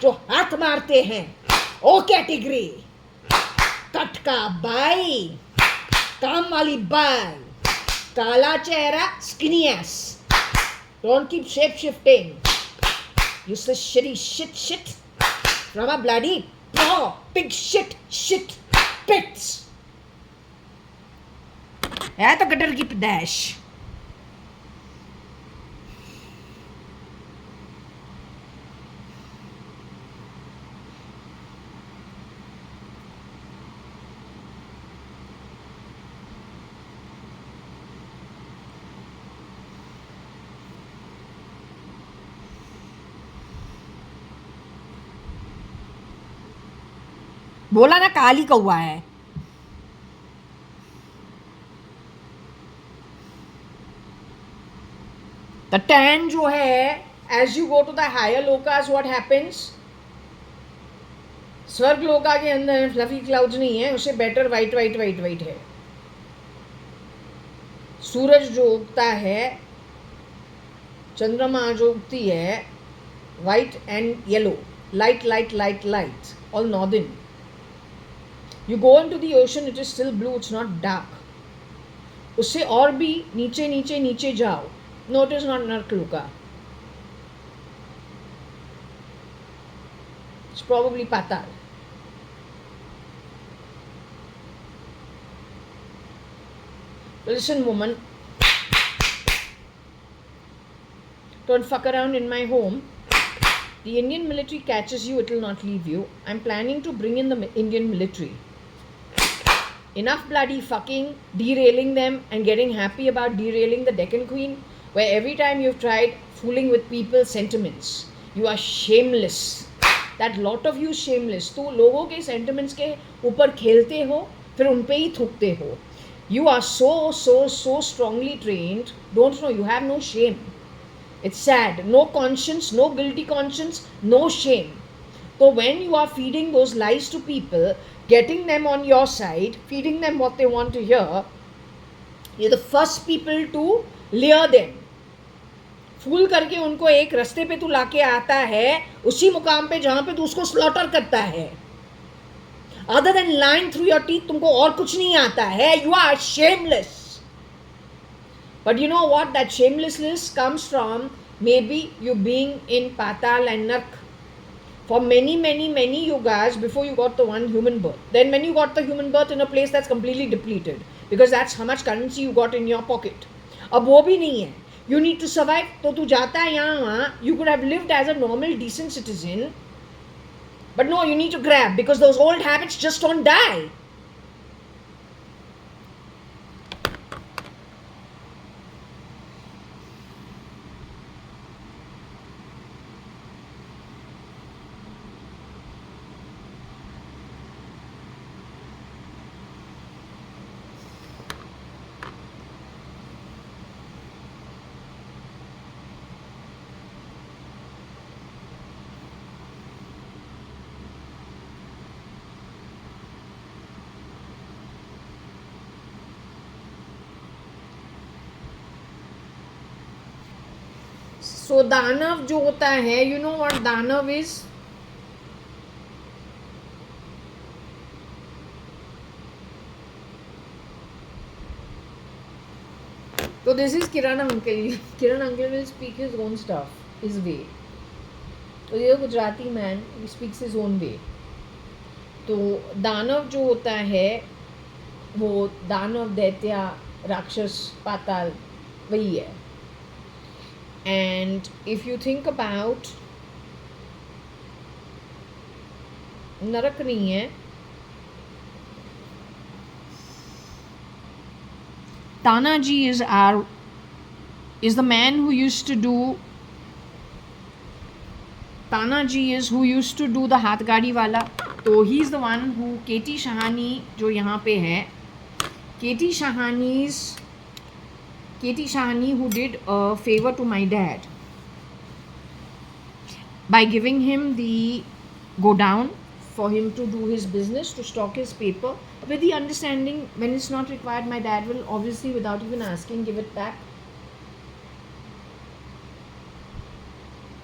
A: जो हाथ मारते हैं, ओ कैटेगरी. कटका बाई, काम वाली बाई, काला चेहरा, skinny ass. Don't keep shape shifting. Useless shitty shit from a bloody pig shit pits. है तो गटर की पैदाइश. बोला ना काली कौवा है. The tan जो है, as you go to the higher lokas, what happens? स्वर्ग लोका के अंदर फ्लफी क्लाउड्स नहीं है, उससे बेटर वाइट है. सूरज जो उगता है, चंद्रमा जो उगती है, white and yellow, light, all northern. You go into the ocean, it is still blue, it's not dark. उससे और भी नीचे जाओ. No, it is not Narkluka. It's probably Patal. Listen, woman. Don't fuck around in my home. The Indian military catches you, it will not leave you. I'm planning to bring in the Indian military. Enough bloody fucking derailing them and getting happy about derailing the Deccan Queen, where every time you've tried fooling with people's sentiments, you are shameless. That lot of you shameless. तो लोगों के sentiments के ऊपर खेलते हो, फिर उन पे ही थूकते हो. You are so strongly trained. Don't know, you have no shame. It's sad. No conscience, no guilty conscience, no shame. So when you are feeding those lies to people, getting them on your side, feeding them what they want to hear, you're the first people to lure them. फूल करके उनको एक रास्ते पे तू लाके आता है, उसी मुकाम पे जहाँ पे तू उसको स्लॉटर करता है. Other than lying through your teeth, तुमको और कुछ नहीं आता है. You are shameless. But you know what? That shamelessness comes from maybe you being in Patal and Nark for many yugas before you got the one human birth. Then when you got the human birth in a place that's completely depleted, because that's how much currency you got in your pocket. अब वो भी नहीं है. You need to survive. तो तू जाता है यहाँ वहाँ. You could have lived as a normal decent citizen, but no, you need to grab because those old habits just don't die. So दानव जो होता है, you know what दानव is? So this is Kiran uncle. Kiran uncle will speak his own stuff, his way. So ये Gujarati man, he speaks his own way. तो दानव जो होता है, वो दानव, दैत्य, राक्षस, पाताल, वही है. And if you think about, नरक नहीं है. Tanaji is the man who used to do. Tanaji is who used to do the हाथ गाड़ी वाला. तो he is the one who, केटी शहानी जो यहाँ पे है, केटी Sawhney who did a favor to my dad by giving him the go down for him to do his business, to stock his paper, with the understanding when it's not required, my dad will obviously, without even asking, give it back.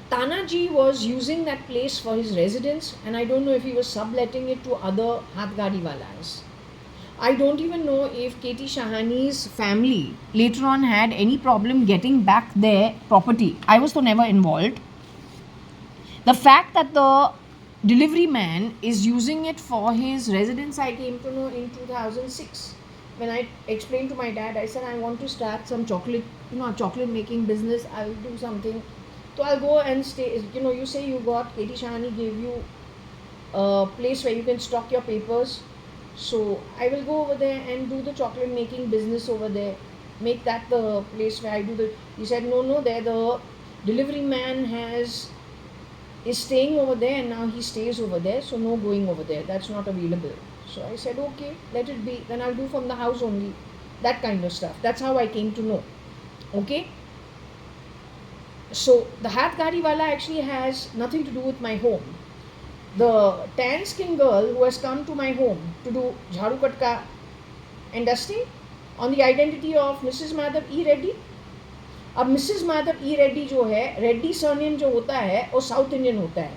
A: Tanaji was using that place for his residence, and I don't know if he was subletting it to other Hath Gadi walas. I don't even know if K.T. Shahani's family later on had any problem getting back their property. I was so never involved. The fact that the delivery man is using it for his residence, I came to know in 2006. When I explained to my dad, I said, I want to start some chocolate making business. I'll do something. So I'll go and stay. You say you got, K.T. Shahani gave you a place where you can stock your papers. So I will go over there and do the chocolate making business over there. Make that the place where I do the. He said, no, there the delivery man is staying over there, and now he stays over there. So no going over there. That's not available. So I said, okay, let it be. Then I'll do from the house only. That kind of stuff. That's how I came to know. Okay. So the Hath Gadi wala actually has nothing to do with my home. The tan skin girl who has come to my home to do jharu katka and dusting on the identity of Mrs. Madhav E. Reddy. अब Mrs. Madhav E. Reddy जो है, Reddy surname जो होता है वो south Indian होता है.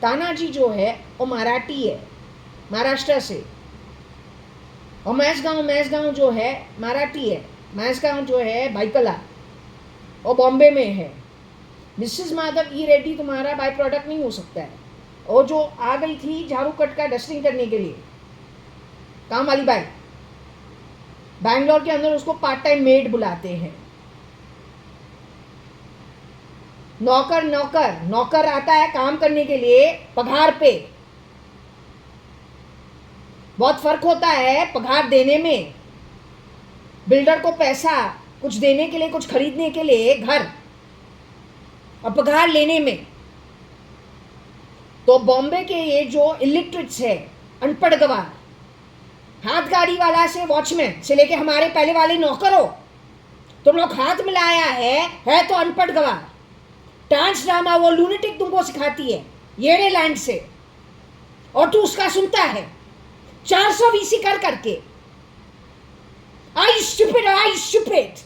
A: तानाजी जो है वो मराठी है, महाराष्ट्र से. और मैसगांव जो है मराठी है. मैसगांव जो है बाइकला और बॉम्बे में है. मिसेस माधव ई रेड्डी तुम्हारा बाय प्रोडक्ट नहीं हो सकता है. और जो आ गई थी झाड़ू कट का डस्टिंग करने के लिए, काम वाली बाई, बैंगलोर के अंदर उसको पार्ट टाइम मेड बुलाते हैं. नौकर आता है काम करने के लिए पगार पे. बहुत फर्क होता है पगार देने में. बिल्डर को पैसा कुछ देने के लिए, कुछ खरीदने के लिए घर, और पगार लेने में. तो बॉम्बे के ये जो इलिटरेट्स है, अनपढ़ गवार, हाथ गाड़ी वाला से वॉचमैन से लेके हमारे पहले वाले नौकर हो, तुम लोग हाथ मिलाया है तो अनपढ़ गवार. डांस ड्रामा वो लूनेटिक तुमको सिखाती है येड़े लैंड से, और तू उसका सुनता है 400 वीसी कर करके. आई स्टूपिड.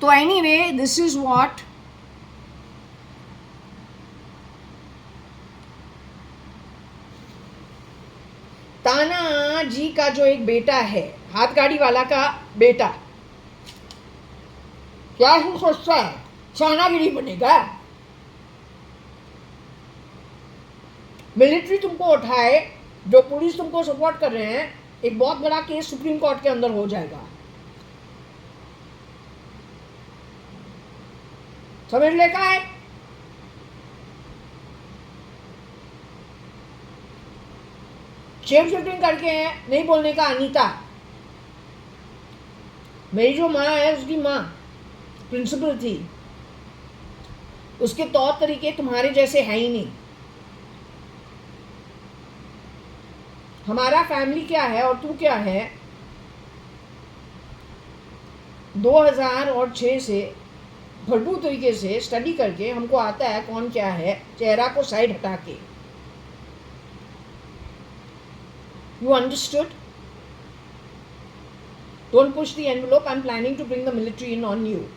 A: तो एनीवे, दिस इज व्हाट ताना जी का जो एक बेटा है, हाथ गाड़ी वाला का बेटा, क्या ही सोचता है शानागिरी बनेगा. मिलिट्री तुमको उठाए, जो पुलिस तुमको सपोर्ट कर रहे हैं, एक बहुत बड़ा केस सुप्रीम कोर्ट के अंदर हो जाएगा. समझ ले का है. शेप शिफ्टिंग करके है, नहीं बोलने का. अनीता, मेरी जो माँ है उसकी माँ प्रिंसिपल थी. उसके तौर तरीके तुम्हारे जैसे है ही नहीं. हमारा फैमिली क्या है और तू क्या है, 2006 से भरपूर तरीके से स्टडी करके हमको आता है कौन क्या है, चेहरा को साइड हटा के. You understood? Don't push the envelope. I'm planning to bring the military in on you,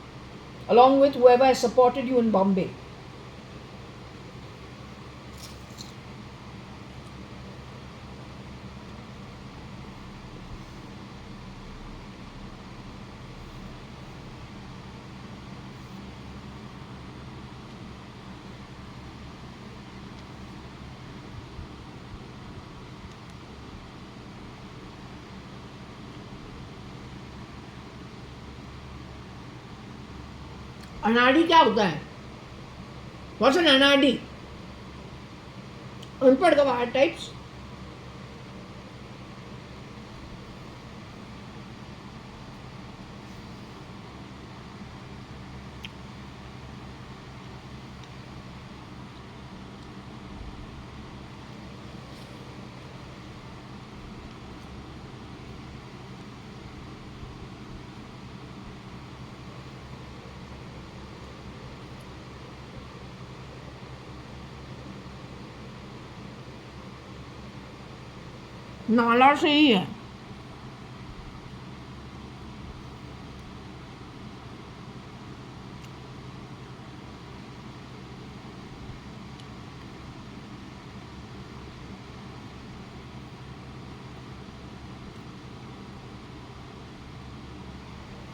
A: along with whoever has supported you in Bombay. अनाड़ी क्या होता है? What's an अनाड़ी? अनपढ़ गवार टाइप्स. नाला से ही है.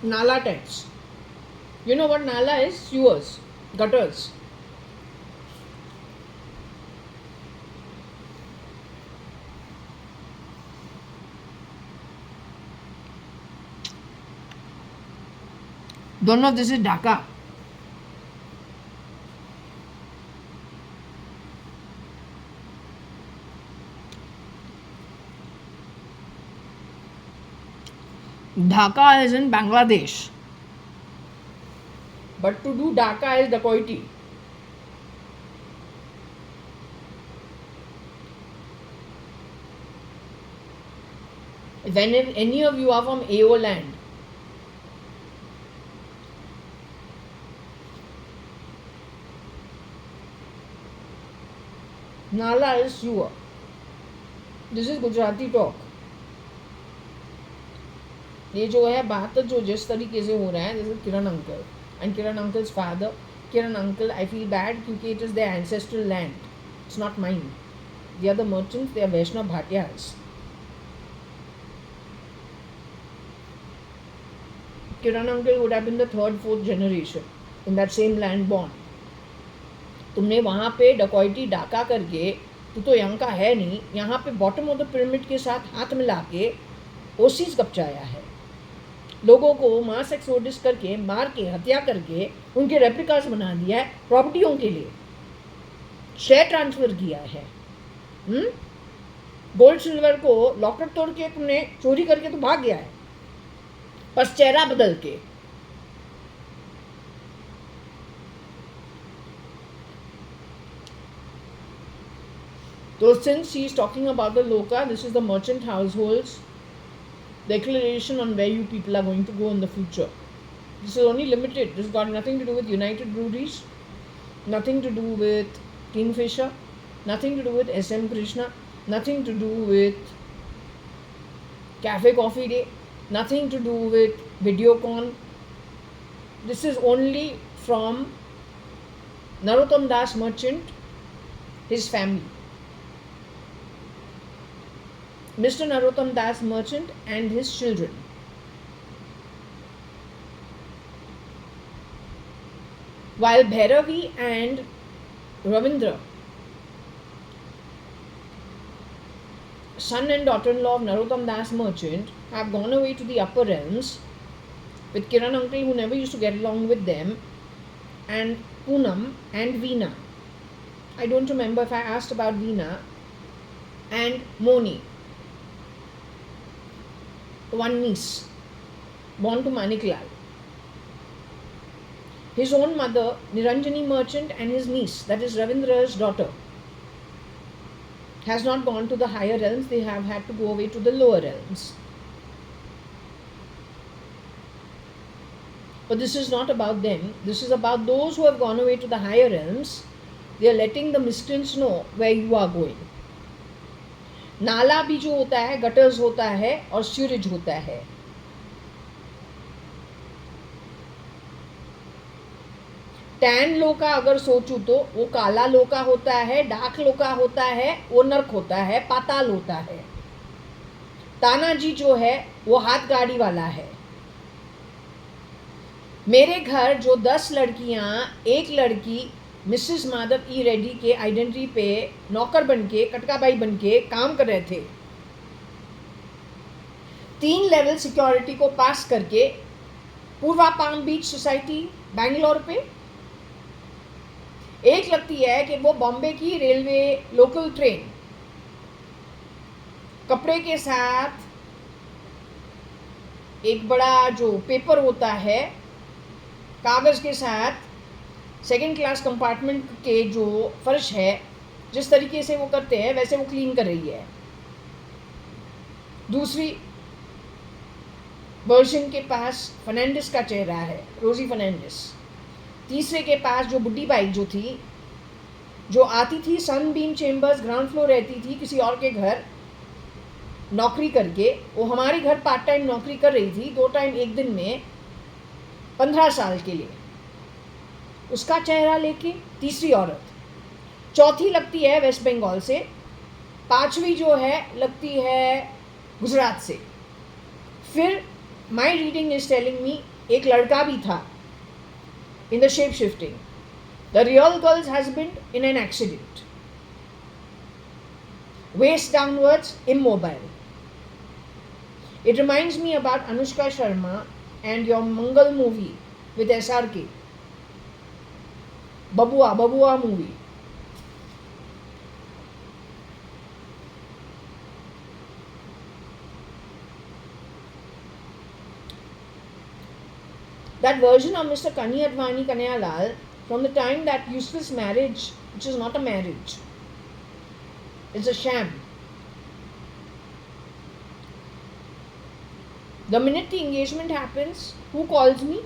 A: Nala types. You know what nala is? Sewers, gutters. Don't know this is Dhaka. Dhaka is in Bangladesh. But to do Dhaka is dacoity. If any of you are from AO land, Nala is sewer. This is Gujarati talk. ये जो है बात जो जिस तरीके से हो रहा है, this is Kiran uncle and Kiran uncle's father. Kiran uncle, I feel bad क्योंकि it is the ancestral land, it's not mine. They are the merchants, they are Vaishnav Bhatias. Kiran uncle would have been the third fourth generation in that same land born. तुमने वहाँ पे डकॉइटी डाका करके, तू तो यहाँ का है नहीं, यहाँ पे बॉटम ऑफ द पिरामिड के साथ हाथ मिला के ओसीज कब्जाया है. लोगों को मास एक्सोडिस करके, मार के, हत्या करके उनके रेप्लिकास बना दिया है प्रॉपर्टियों के लिए. शेयर ट्रांसफर किया है. गोल्ड सिल्वर को लॉकेट तोड़ के तुमने चोरी करके तो भाग गया है, बस चेहरा बदल के. So since he is talking about the Loka, this is the merchant households declaration on where you people are going to go in the future. This is only limited. This has got nothing to do with United Breweries, nothing to do with Kingfisher, nothing to do with SM Krishna, nothing to do with Cafe Coffee Day, nothing to do with Videocon. This is only from Narottam Das Merchant, his family. Mr. Narottam Das Merchant and his children. While Bhairavi and Ravindra, son and daughter-in-law of Narottam Das Merchant, have gone away to the upper realms with Kiran uncle, who never used to get along with them, and Poonam and Veena. I don't remember if I asked about Veena, and Moni, one niece born to Maniklal. His own mother, Niranjani Merchant, and his niece, that is Ravindra's daughter, has not gone to the higher realms. They have had to go away to the lower realms. But this is not about them. This is about those who have gone away to the higher realms. They are letting the miscreants know where you are going. नाला भी जो होता है, gutters होता है और sewerage होता है. टैन लोका अगर सोचूं तो वो काला लोका होता है, डार्क लोका होता है, वो नर्क होता है, पाताल होता है. तानाजी जो है वो हाथ गाड़ी वाला है. मेरे घर जो 10 लड़कियां, एक लड़की मिसेस माधव ई रेड्डी के आइडेंटिटी पे नौकर बनके, कटकाबाई बनके काम कर रहे थे. 3 लेवल सिक्योरिटी को पास करके पूर्वा पाम बीच सोसाइटी बैंगलोर पे, एक लगती है कि वो बॉम्बे की रेलवे लोकल ट्रेन कपड़े के साथ एक बड़ा जो पेपर होता है कागज़ के साथ सेकंड क्लास कंपार्टमेंट के जो फर्श है जिस तरीके से वो करते हैं वैसे वो क्लीन कर रही है। दूसरी वर्जन के पास फर्नांडिस का चेहरा है, रोजी फर्नांडिस। तीसरे के पास जो बुड्ढी बाई जो थी, जो आती थी सनबीम चेम्बर्स ग्राउंड फ्लोर, रहती थी किसी और के घर नौकरी करके, वो हमारे घर पार्ट टाइम नौकरी कर रही थी 2 टाइम एक दिन में 15 साल के लिए, उसका चेहरा लेके तीसरी औरत। चौथी लगती है वेस्ट बंगाल से, पांचवी जो है लगती है गुजरात से। फिर my reading is telling me एक लड़का भी था in the shape shifting. The real girls husband in an accident, waist downwards, immobile. It reminds me about Anushka Sharma and your Mangal movie with SRK. Babua movie. That version of Mr. Kani Kanayalal from the time that useless marriage, which is not a marriage, it's a sham. The minute the engagement happens, who calls me?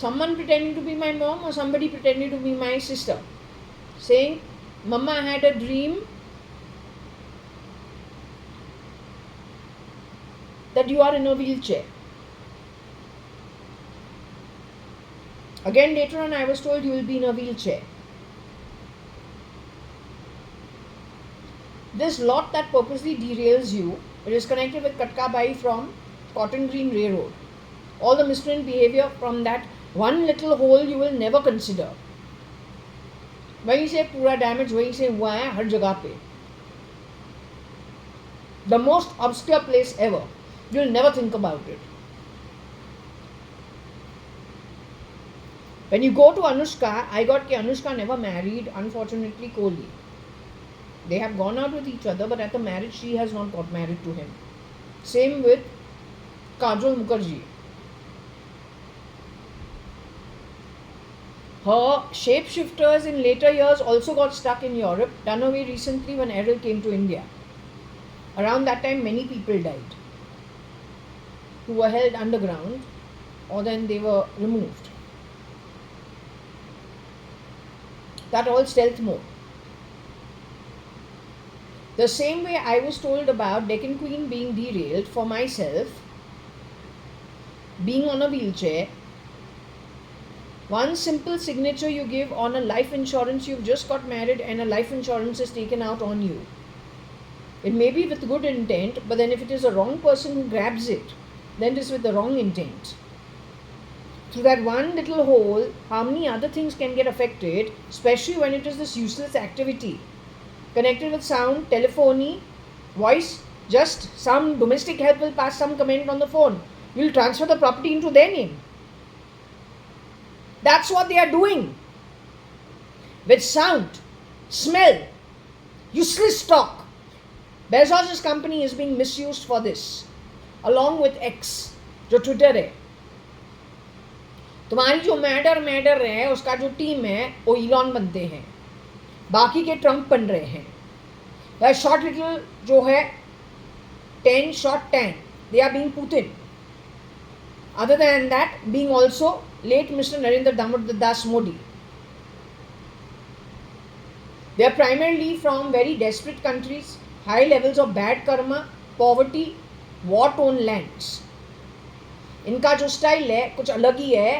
A: Someone pretending to be my mom or somebody pretending to be my sister, saying, Mama, I had a dream that you are in a wheelchair. Again later on I was told you will be in a wheelchair. This lot that purposely derails you, it is connected with Katkabai from Cotton Green Railroad. All the miscreant behavior from that one little hole you will never consider. वहीं से पूरा damage वहीं से हुआ है हर जगह पे. The most obscure place ever. You will never think about it. When you go to Anushka, I got कि Anushka never married, unfortunately, Kohli. They have gone out with each other, but at the marriage she has not got married to him. Same with Kajol Mukherjee. Her shapeshifters in later years also got stuck in Europe, done away recently when Errol came to India. Around that time many people died who were held underground or then they were removed. That all stealth mode. The same way I was told about Deccan Queen being derailed, for myself, being on a wheelchair, one simple signature you give on a life insurance, you've just got married and a life insurance is taken out on you. It may be with good intent, but then if it is a wrong person who grabs it, then it is with the wrong intent. Through that one little hole, how many other things can get affected, especially when it is this useless activity connected with sound, telephony, voice. Just some domestic help will pass some comment on the phone. You will transfer the property into their name. That's what they are doing. With sound, smell, useless talk. Bezos' company is being misused for this, along with X, जो Twitter है. तुम्हारी जो matter है उसका जो team है वो Elon बनते हैं, बाकी के ट्रम्प बन रहे हैं. वह शॉर्ट लिटिल जो है 10 short 10, they are being Putin. Other than that, being also late Mr. Narendra Damodar Das Modi. They are primarily from very desperate countries, high levels of bad karma, poverty, war-torn lands. इनका जो style है कुछ अलग ही है.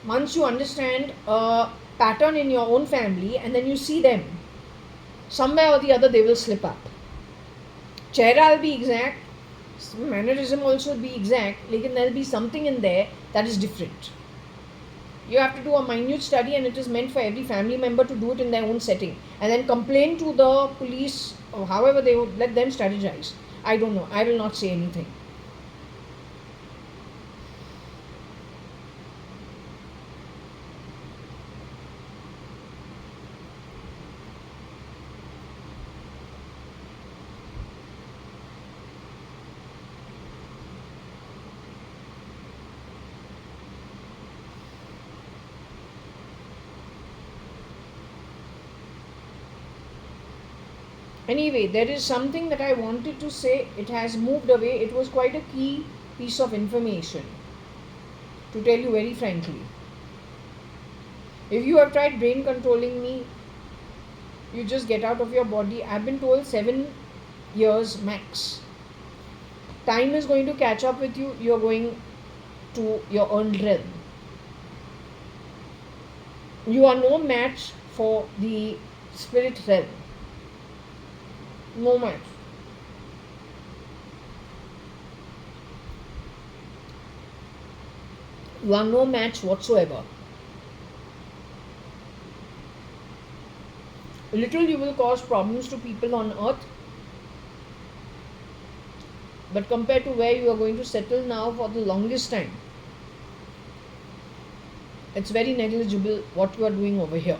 A: Once you understand a pattern in your own family and then you see them, somewhere or the other they will slip up. चेहरा will be exact, mannerism also will be exact, लेकिन there will be something in there that is different. You have to do a minute study and it is meant for every family member to do it in their own setting and then complain to the police or however they would let them strategize. I don't know. I will not say anything. Anyway, there is something that I wanted to say. It has moved away. It was quite a key piece of information, to tell you very frankly. If you have tried brain controlling me, you just get out of your body. I've been told 7 years max. Time is going to catch up with you. You're going to your earned realm. You are no match for the spirit realm. No match. You are no match whatsoever. Little you will cause problems to people on earth, but compared to where you are going to settle now for the longest time, it's very negligible what you are doing over here.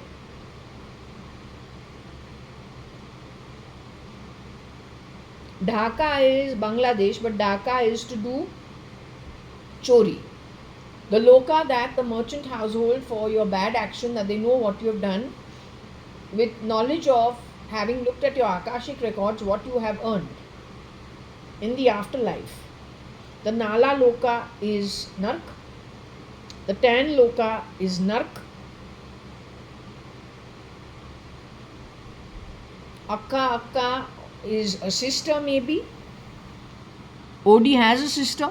A: Dhaka is Bangladesh, but Dhaka is to do chori. The loka, that the merchant household for your bad action, that they know what you have done, with knowledge of having looked at your Akashic records, what you have earned in the afterlife. The Nala Loka is Nark. The Tan Loka is Nark. Akka is a sister, maybe. Odi has a sister.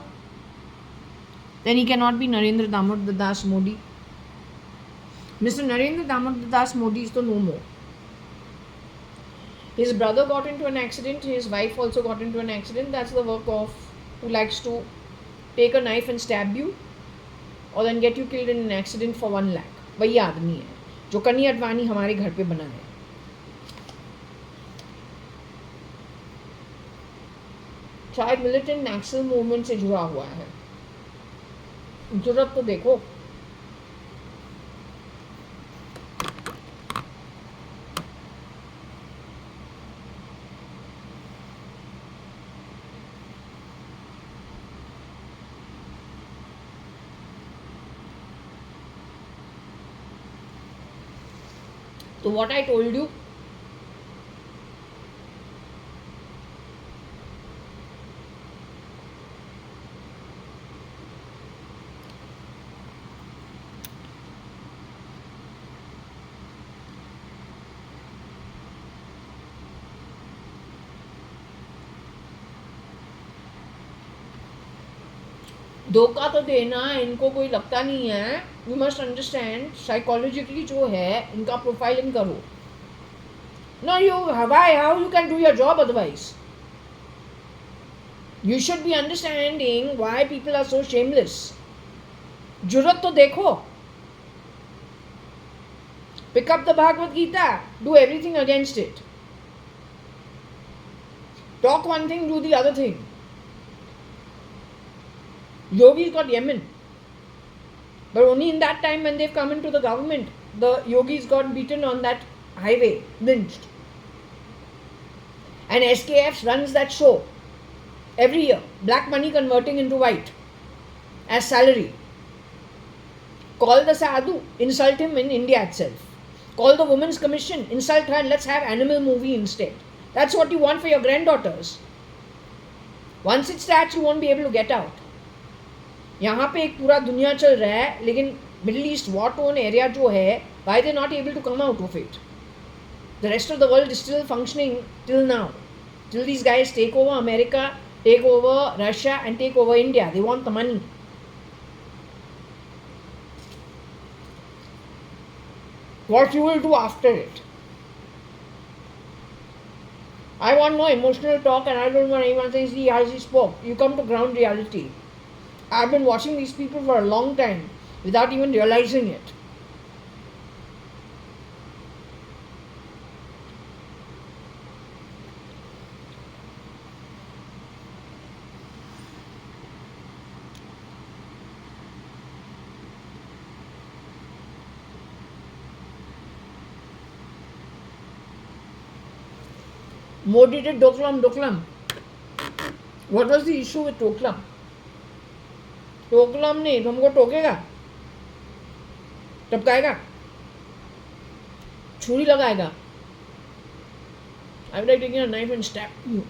A: Then he cannot be Narendra Damodar Das Modi. Mr. Narendra Damodar Das Modi is no more. His brother got into an accident. His wife also got into an accident. That's the work of who likes to take a knife and stab you, or then get you killed in an accident for 1 lakh. वही आदमी है जो कनी अडवाणी हमारे घर पे बना है. शायद मिलिटेंट नक्सल मूवमेंट से जुड़ा हुआ है. जरूरत तो देखो. So what I told you, धोखा तो देना इनको कोई लगता नहीं है. यू मस्ट अंडरस्टैंड साइकोलॉजिकली जो है इनका प्रोफाइलिंग करो. Know you how you can do your job otherwise. You should be understanding why people are so shameless. जरूरत तो देखो. Pick up the Bhagavad Gita, do everything against it. Talk one thing, do the other thing. Yogis got Yemen, but only in that time when they've come into the government, the yogis got beaten on that highway, lynched. And SKF runs that show every year, black money converting into white as salary. Call the sadhu, insult him in India itself. Call the women's commission, insult her, and let's have animal movie instead. That's what you want for your granddaughters. Once it starts, you won't be able to get out. यहाँ पे एक पूरा दुनिया चल रहा है, लेकिन middle east war tone area जो है, why they not able to come out of it? The rest of the world is still functioning till now, till these guys take over America, take over Russia, and take over India. They want the money. What you will do after it? I want no emotional talk, and I don't want anyone saying, see, as he spoke. You come to ground reality. I've been watching these people for a long time without even realizing it. Modi did Doklam. What was the issue with Doklam? टोकलम नहीं, तुमको टोकेगा, टपकाएगा, छुरी लगाएगा. I would have taken a knife and stabbed you.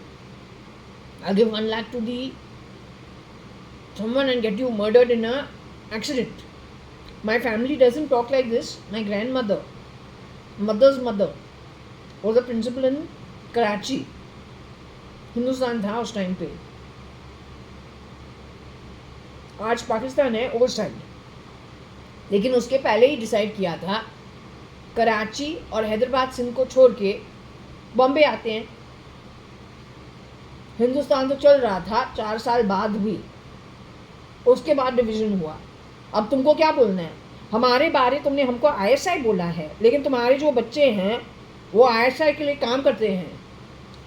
A: I'll give 1 lakh to the someone and get you murdered in a accident. My family doesn't talk like this. My grandmother, mother's mother, was a principal in Karachi. Hindustan था उस time पे. आज पाकिस्तान है over side. लेकिन उसके पहले ही decide किया था कराची और हैदराबाद सिंध को छोड़ के बॉम्बे आते हैं. हिंदुस्तान तो चल रहा था 4 साल बाद भी. उसके बाद डिवीज़न हुआ. अब तुमको क्या बोलना है? हमारे बारे तुमने हमको आईएसआई बोला है, लेकिन तुम्हारे जो बच्चे हैं वो आईएसआई के लिए काम करते हैं.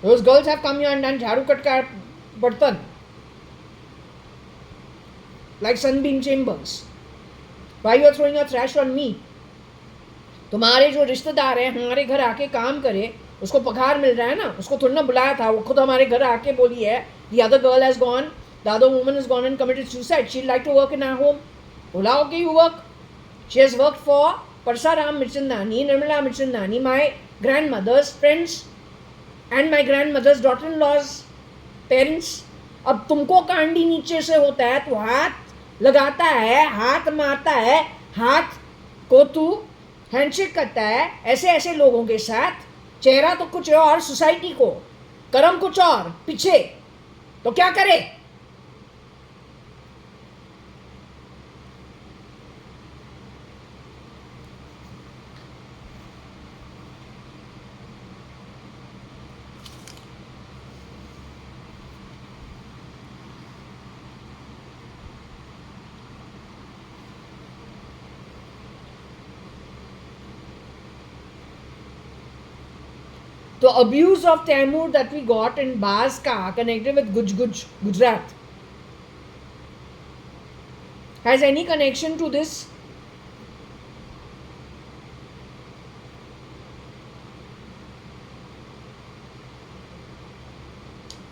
A: Those girls have come here and done झाड़ू कट का बर्तन like sunbeam chambers. Why you are throwing a trash on me? तुम्हारे जो रिश्तेदार हैं हमारे घर आके काम करे, उसको पगार मिल रहा है ना, उसको थोड़ा ना बुलाया था. वो खुद हमारे घर आके बोली है the other girl has gone, the other woman has gone and committed suicide. She'd like to work in our home. बोला okay, you work. She has worked for Parsaram Mirchandani, Nirmala Mirchandani, my grandmother's friends and my grandmother's daughter-in-law's parents. अब तुमको कांडी नीचे से होता है तो हाथ लगाता है, हाथ मारता है, हाथ को तू हैंडशेक करता है ऐसे ऐसे लोगों के साथ. चेहरा तो कुछ और, सोसाइटी को कर्म कुछ और पीछे, तो क्या करे? The abuse of Taimur that we got in Baska connected with Guj, Gujarat, has any connection to this?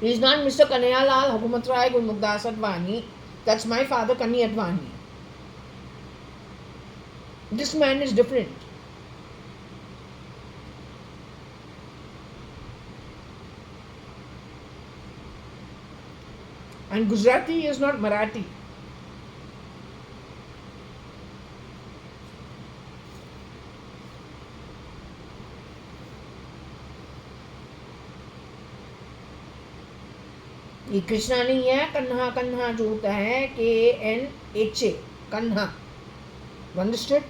A: He is not Mr. Kanayalal Hukumat Rai Gulmukdas Advani. That's my father, Kani Advani. This man is different. And Gujarati is not Marathi. ये कृष्णा नहीं है, कन्हा. कन्हा जो होता है KNHA, Kanha. Understood?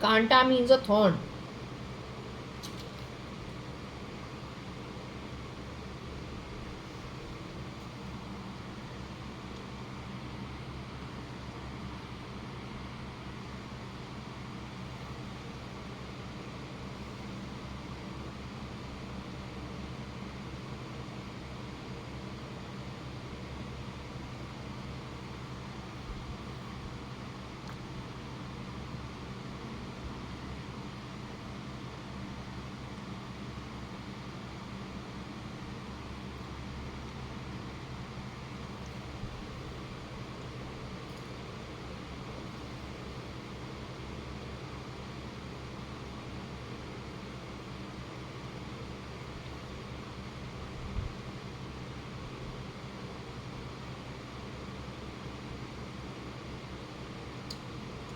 A: Kanta means a thorn.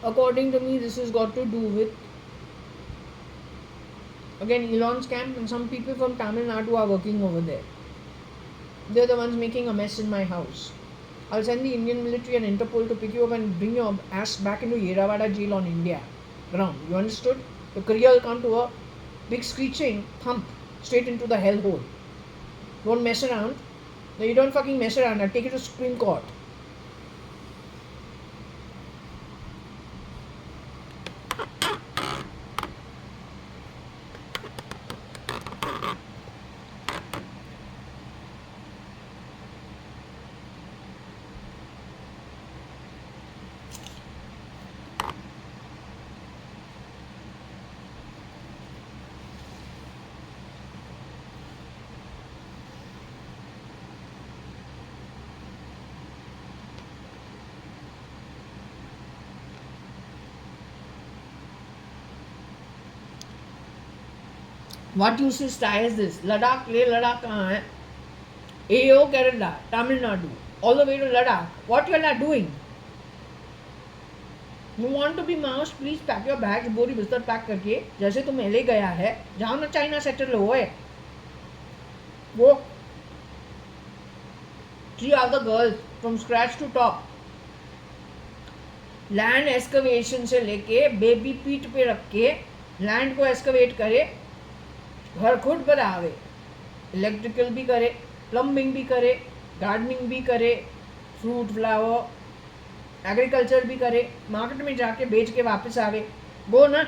A: According to me, this has got to do with, again, Elon's camp, and some people from Tamil Nadu are working over there. They're the ones making a mess in my house. I'll send the Indian military and Interpol to pick you up and bring your ass back into Jayawada jail on India ground. You understood? Your career will come to a big screeching thump straight into the hellhole. Don't mess around. No, you don't fucking mess around. I'll take you to Supreme Court. What useless tie is this? Ladakh, Leh Ladakh kahan hai? AO Kerala, Tamil Nadu, all the way to Ladakh. What you all are doing? You want to be mouse? Please pack your bags, बोरी बिस्तर pack करके जैसे तुम LA गया है, जाओ ना China settle हो है. वो 3 other girls from scratch to top. Land excavation से लेके बेबी पीठ पे रख के लैंड को एक्सकवेट करे, घर खुद बनावे, इलेक्ट्रिकल भी करे, प्लम्बिंग भी करे, गार्डनिंग भी करे, फ्रूट फ्लावर एग्रीकल्चर भी करे, मार्केट में जाके बेच के वापस आवे. गो ना.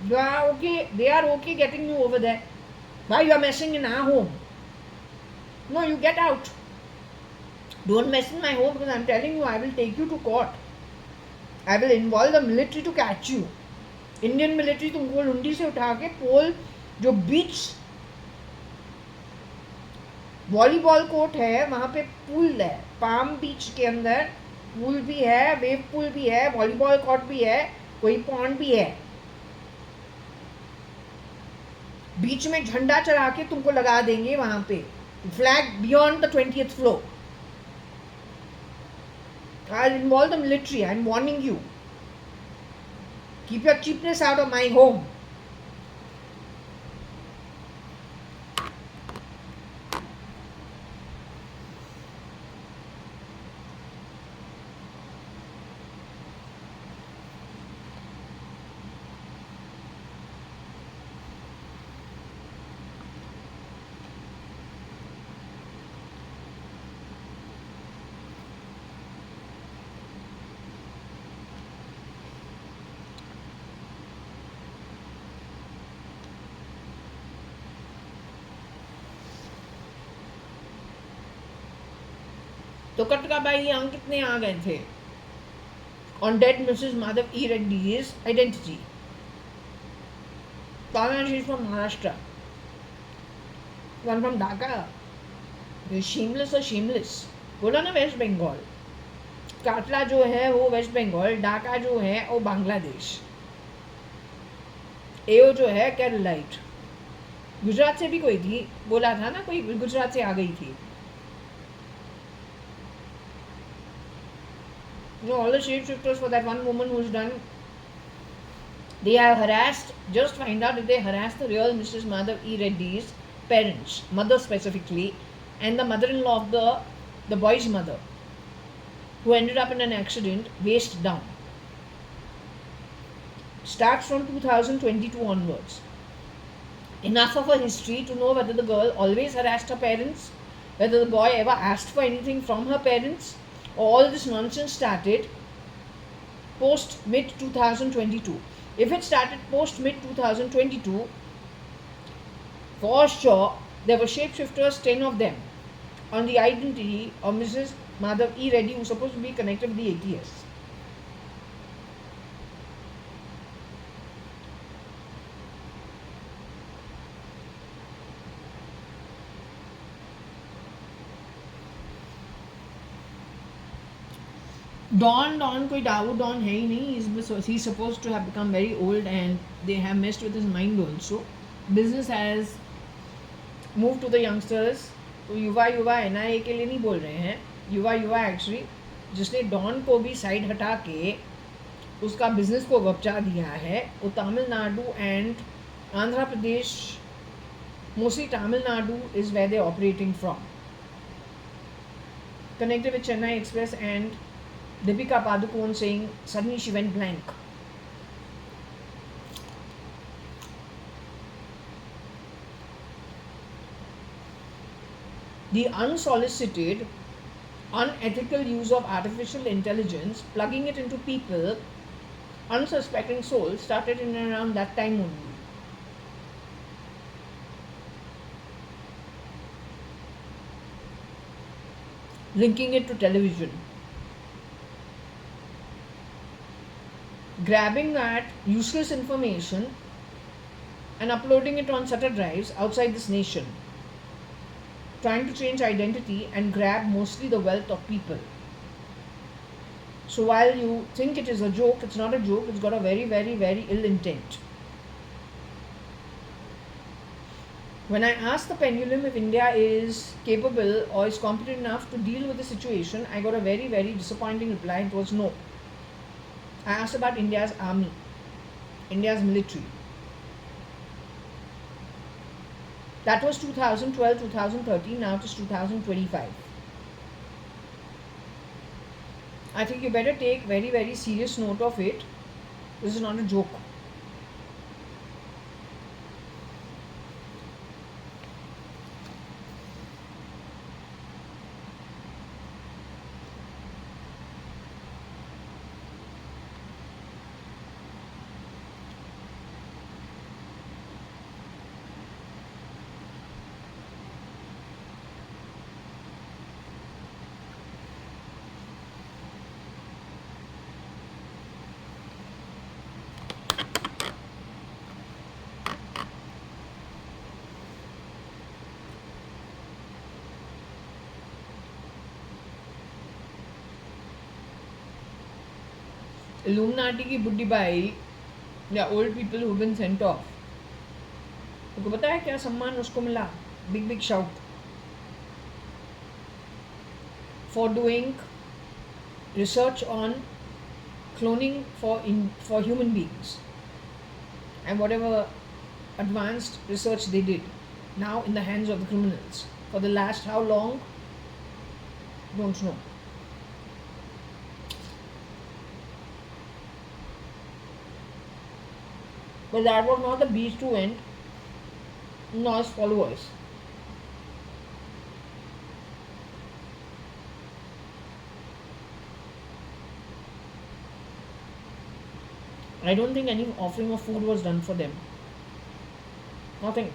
A: They are okay getting you over there. Why you are messing in our home? No, you get out. Don't mess in my home, because I am telling you, I will take you to court. I will involve the military to catch you. Indian military तुमको लुंडी से उठा के पोल जो beach volleyball court है वहाँ पे pool है, palm बीच के अंदर पूल भी है, वेव पूल भी है, वॉलीबॉल कोर्ट भी है, कोई पॉन्ड भी है. बीच में झंडा चढ़ा के तुमको लगा देंगे वहाँ पे, flag beyond the 20th floor. I'll involve the military. I'm warning you. Keep your cheapness out of my home. तो कटका भाई यहाँ कितने आ गए थे on dead Mrs. Madhav E. Reddy's identity. She is from Maharashtra. One from Dhaka. Shameless or shameless? बोला ना waste Bengal. काटला जो है वो वेस्ट बंगाल, ढाका जो है वो बांग्लादेश, एओ जो है केरलाइट. गुजरात से भी कोई थी, बोला था ना कोई गुजरात से आ गई थी. No, all the shapeshifters for that one woman who's done, they are harassed. Just find out if they harassed the real Mrs. Madhav E. Reddy's parents, mother specifically, and the mother-in-law of the boy's mother, who ended up in an accident, waist down. Starts from 2022 onwards. Enough of a history to know whether the girl always harassed her parents, whether the boy ever asked for anything from her parents. All this nonsense started post mid 2022. If it started post mid 2022, for sure there were shapeshifters, 10 of them, on the identity of Mrs. Madhav E. Reddy, who was supposed to be connected with the ATS. Don कोई डाऊ don है ही नहीं. He's supposed to have become very old and they have messed with his mind also. Business has moved to the youngsters. तो युवा NIA के लिए नहीं बोल रहे हैं, युवा एक्चुअली जिसने डॉन को भी साइड हटा के उसका बिजनेस को गपचा दिया है, वो Tamil Nadu and Andhra Pradesh, mostly Tamil Nadu is where they're operating from. Connected with Chennai Express and Deepika Padukone saying suddenly she went blank. The unsolicited, unethical use of artificial intelligence, plugging it into people, unsuspecting souls, started in and around that time only. Linking it to television. Grabbing that useless information and uploading it on SATA drives outside this nation. Trying to change identity and grab mostly the wealth of people. So while you think it is a joke, it's not a joke, it's got a very, very, very ill intent. When I asked the pendulum if India is capable or is competent enough to deal with the situation, I got a very, very disappointing reply. It was no. I asked about India's army, India's military. That was 2012, 2013, now it is 2025. I think you better take very, very serious note of it. This is not a joke. Illuminati की बुड्ढी बाई या old people who been sent off, तुमको पता है क्या सम्मान उसको मिला? Big big shout for doing research on cloning for human beings and whatever advanced research they did, now in the hands of the criminals for the last how long, don't know. But that was not the beast who went, nor his followers. I don't think any offering of food was done for them. Nothing.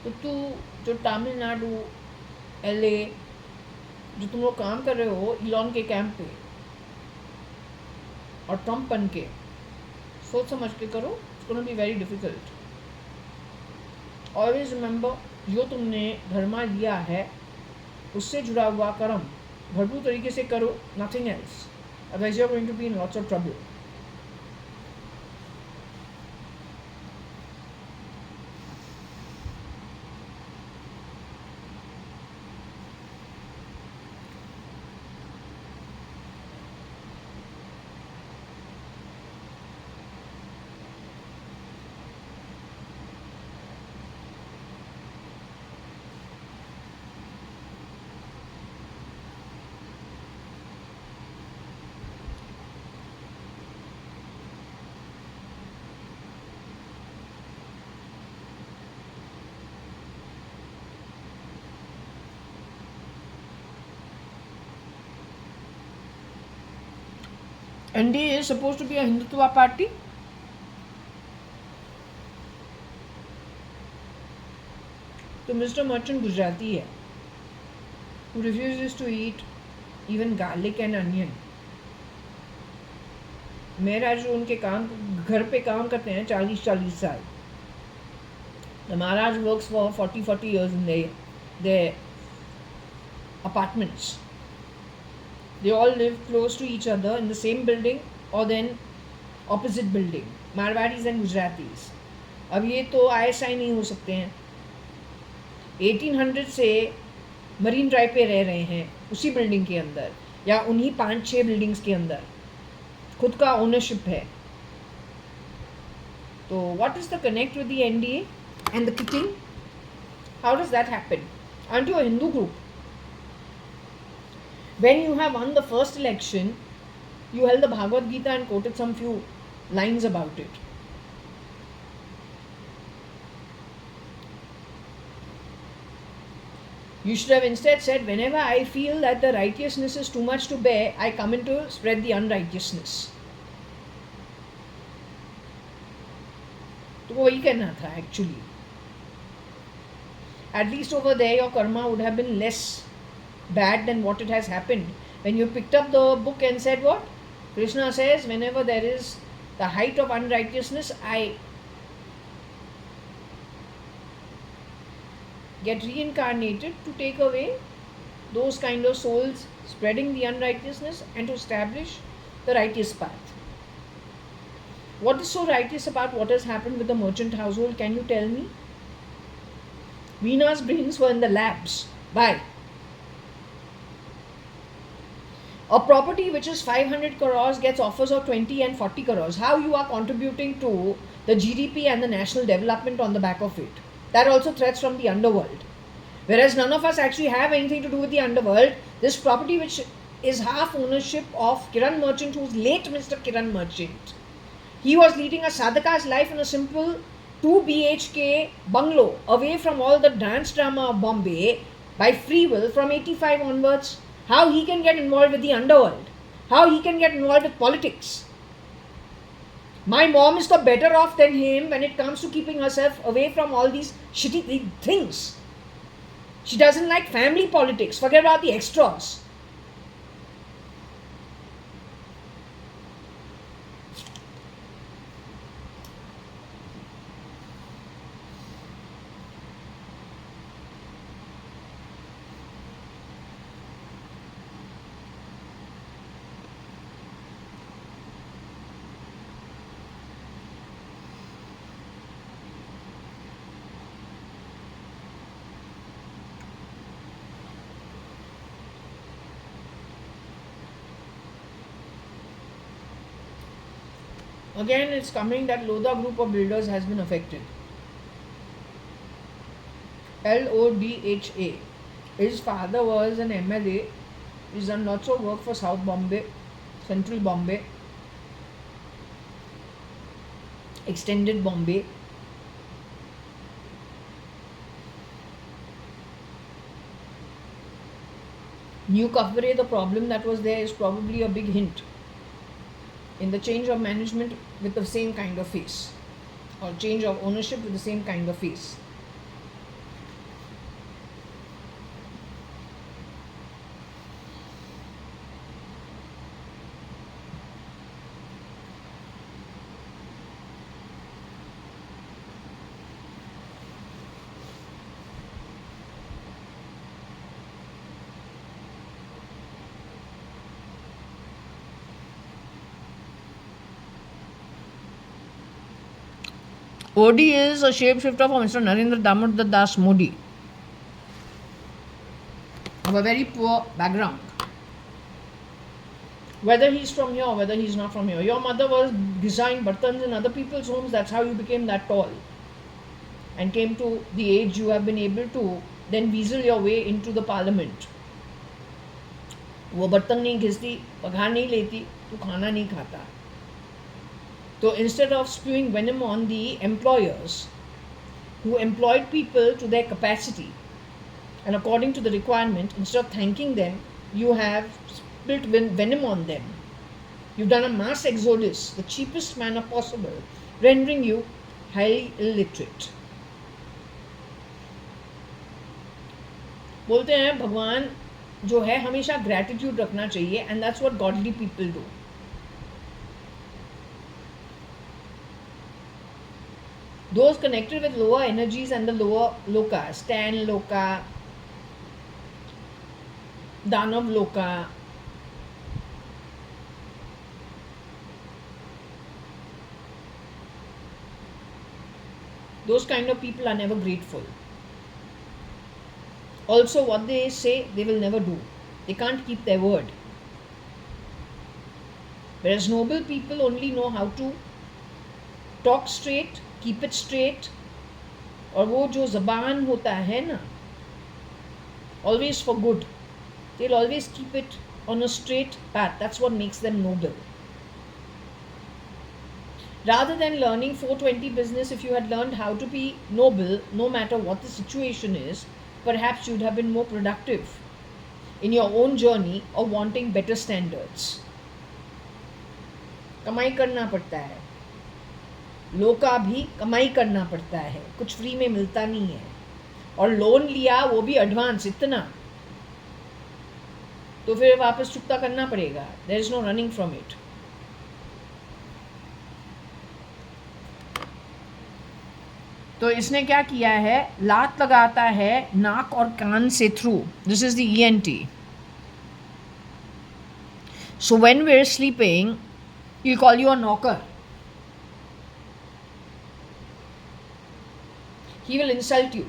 A: तो तू जो Tamil Nadu, LA, जो तुम लोग काम कर रहे हो इलॉन के कैंप पे और ट्रम्प बन के, सोच समझ के करो. It's gonna be very difficult. Always remember, जो तुमने धर्मा लिया है उससे जुड़ा हुआ कर्म भरपूर तरीके से करो, nothing else. Otherwise you are going to be in lots of trouble. NDA is supposed to be a Hindutva party. So Mr. Merchant Gujarati है, who refuses to eat even garlic and onion. मेरा जो उनके काम घर पे काम करते हैं 40-40 साल. The Maharaj works for 40 years in their apartments. They all live close to each other in the same building or then opposite building. Marwadis and Gujaratis. अब ये तो ISI नहीं हो सकते हैं. 1800 से मरीन ड्राइव पे रह रहे हैं उसी बिल्डिंग के अंदर या उन्हीं 5-6 बिल्डिंग्स के अंदर. खुद का ओनरशिप है. तो what is the connect with the NDA and the kicking? How does that happen? Aren't you a Hindu group? When you have won the first election, you held the Bhagavad Gita and quoted some few lines about it. You should have instead said, whenever I feel that the righteousness is too much to bear, I come in to spread the unrighteousness. तो वही करना था actually. At least over there your karma would have been less bad than what it has happened. When you picked up the book and said what? Krishna says, whenever there is the height of unrighteousness, I get reincarnated to take away those kind of souls spreading the unrighteousness and to establish the righteous path. What is so righteous about what has happened with the merchant household? Can you tell me? Veena's brains were in the labs. Why? A property which is 500 crores gets offers of 20 and 40 crores. How you are contributing to the GDP and the national development on the back of it? That also threats from the underworld. Whereas none of us actually have anything to do with the underworld. This property which is half ownership of Kiran Merchant, who's late Mr. Kiran Merchant. He was leading a sadhaka's life in a simple 2 BHK bungalow away from all the dance drama of Bombay by free will from 85 onwards. How he can get involved with the underworld? How he can get involved with politics? My mom is the better off than him when it comes to keeping herself away from all these shitty things. She doesn't like family politics. Forget about the extras. Again, it's coming that Lodha group of builders has been affected. LODHA. His father was an MLA. He's done lots of work for South Bombay, Central Bombay, Extended Bombay. New Kavre, the problem that was there is probably a big hint in the change of management with the same kind of face, or change of ownership with the same kind of face. OD is a shapeshifter for Mr. Narendra Damodar Das Modi, of a very poor background. Whether he's from here or whether he's not from here. Your mother was designed bartans in other people's homes. That's how you became that tall and came to the age you have been able to then weasel your way into the parliament. वो बर्तन नहीं घिसती, पगार नहीं लेती, तो खाना नहीं खाता. So instead of spewing venom on the employers who employed people to their capacity and according to the requirement, instead of thanking them, you have spilled venom on them. You've done a mass exodus, the cheapest manner possible, rendering you highly illiterate. बोलते हैं भगवान जो है हमेशा gratitude रखना चाहिए, and that's what godly people do. Those connected with lower energies and the lower loka, Stan Loka, Danav Loka, those kind of people are never grateful. Also, what they say, they will never do. They can't keep their word. Whereas noble people only know how to talk straight, keep it straight, और वो जो ज़बान होता है ना, always for good, they'll always keep it on a straight path. That's what makes them noble. Rather than learning 420 business, if you had learned how to be noble, no matter what the situation is, perhaps you'd have been more productive in your own journey of wanting better standards. कमाई करना पड़ता है, लोका भी कमाई करना पड़ता है, कुछ फ्री में मिलता नहीं है, और लोन लिया वो भी एडवांस इतना, तो फिर वापस चुकता करना पड़ेगा. There is no running from it. तो इसने क्या किया है, लात लगाता है नाक और कान से through. This is the ENT. So when we're sleeping, he'll call you a knocker. He will insult you.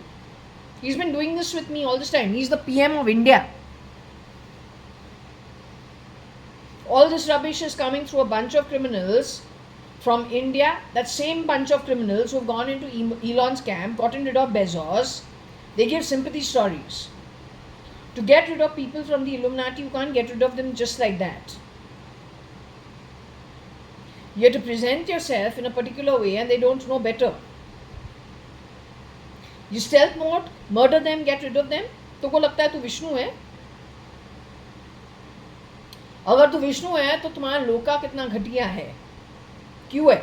A: He's been doing this with me all this time. He's the PM of India. All this rubbish is coming through a bunch of criminals from India. That same bunch of criminals who have gone into Elon's camp, gotten rid of Bezos. They give sympathy stories. To get rid of people from the Illuminati, you can't get rid of them just like that. You have to present yourself in a particular way and they don't know better. You stealth mode, murder them, get rid of them. तो को लगता है तू विष्णु है. अगर तू विष्णु है तो तुम्हारा लोका कितना घटिया है. क्यों है?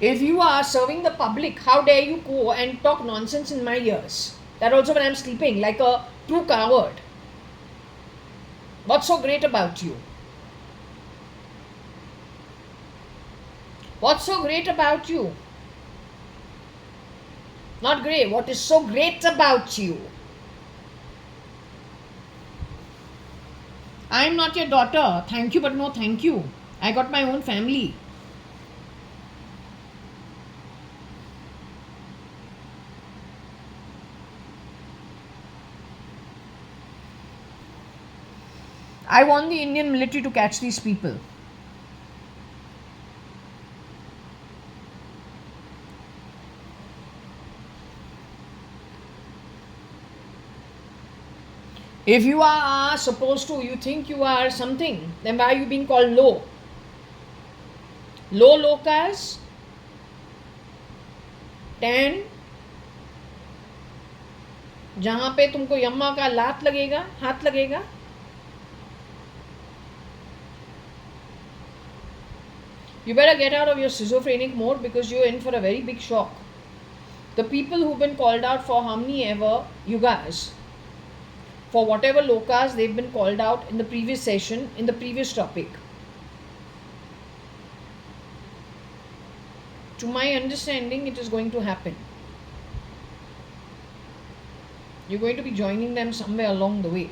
A: If you are serving the public, how dare you go and talk nonsense in my ears? That also when I'm sleeping, like a true coward. What's so great about you? What's so great about you? Not great. What is so great about you? I'm not your daughter. Thank you, but no thank you. I got my own family. I want the Indian military to catch these people. If you are supposed to, you think you are something, then why are you being called low? Low lokas, 10, जहाँ पे तुमको यम्मा का लात लगेगा, हाथ लगेगा. You better get out of your schizophrenic mode because you're in for a very big shock. The people who've been called out for how many ever yugas, for whatever lokas they've been called out in the previous session, in the previous topic. To my understanding, it is going to happen. You're going to be joining them somewhere along the way.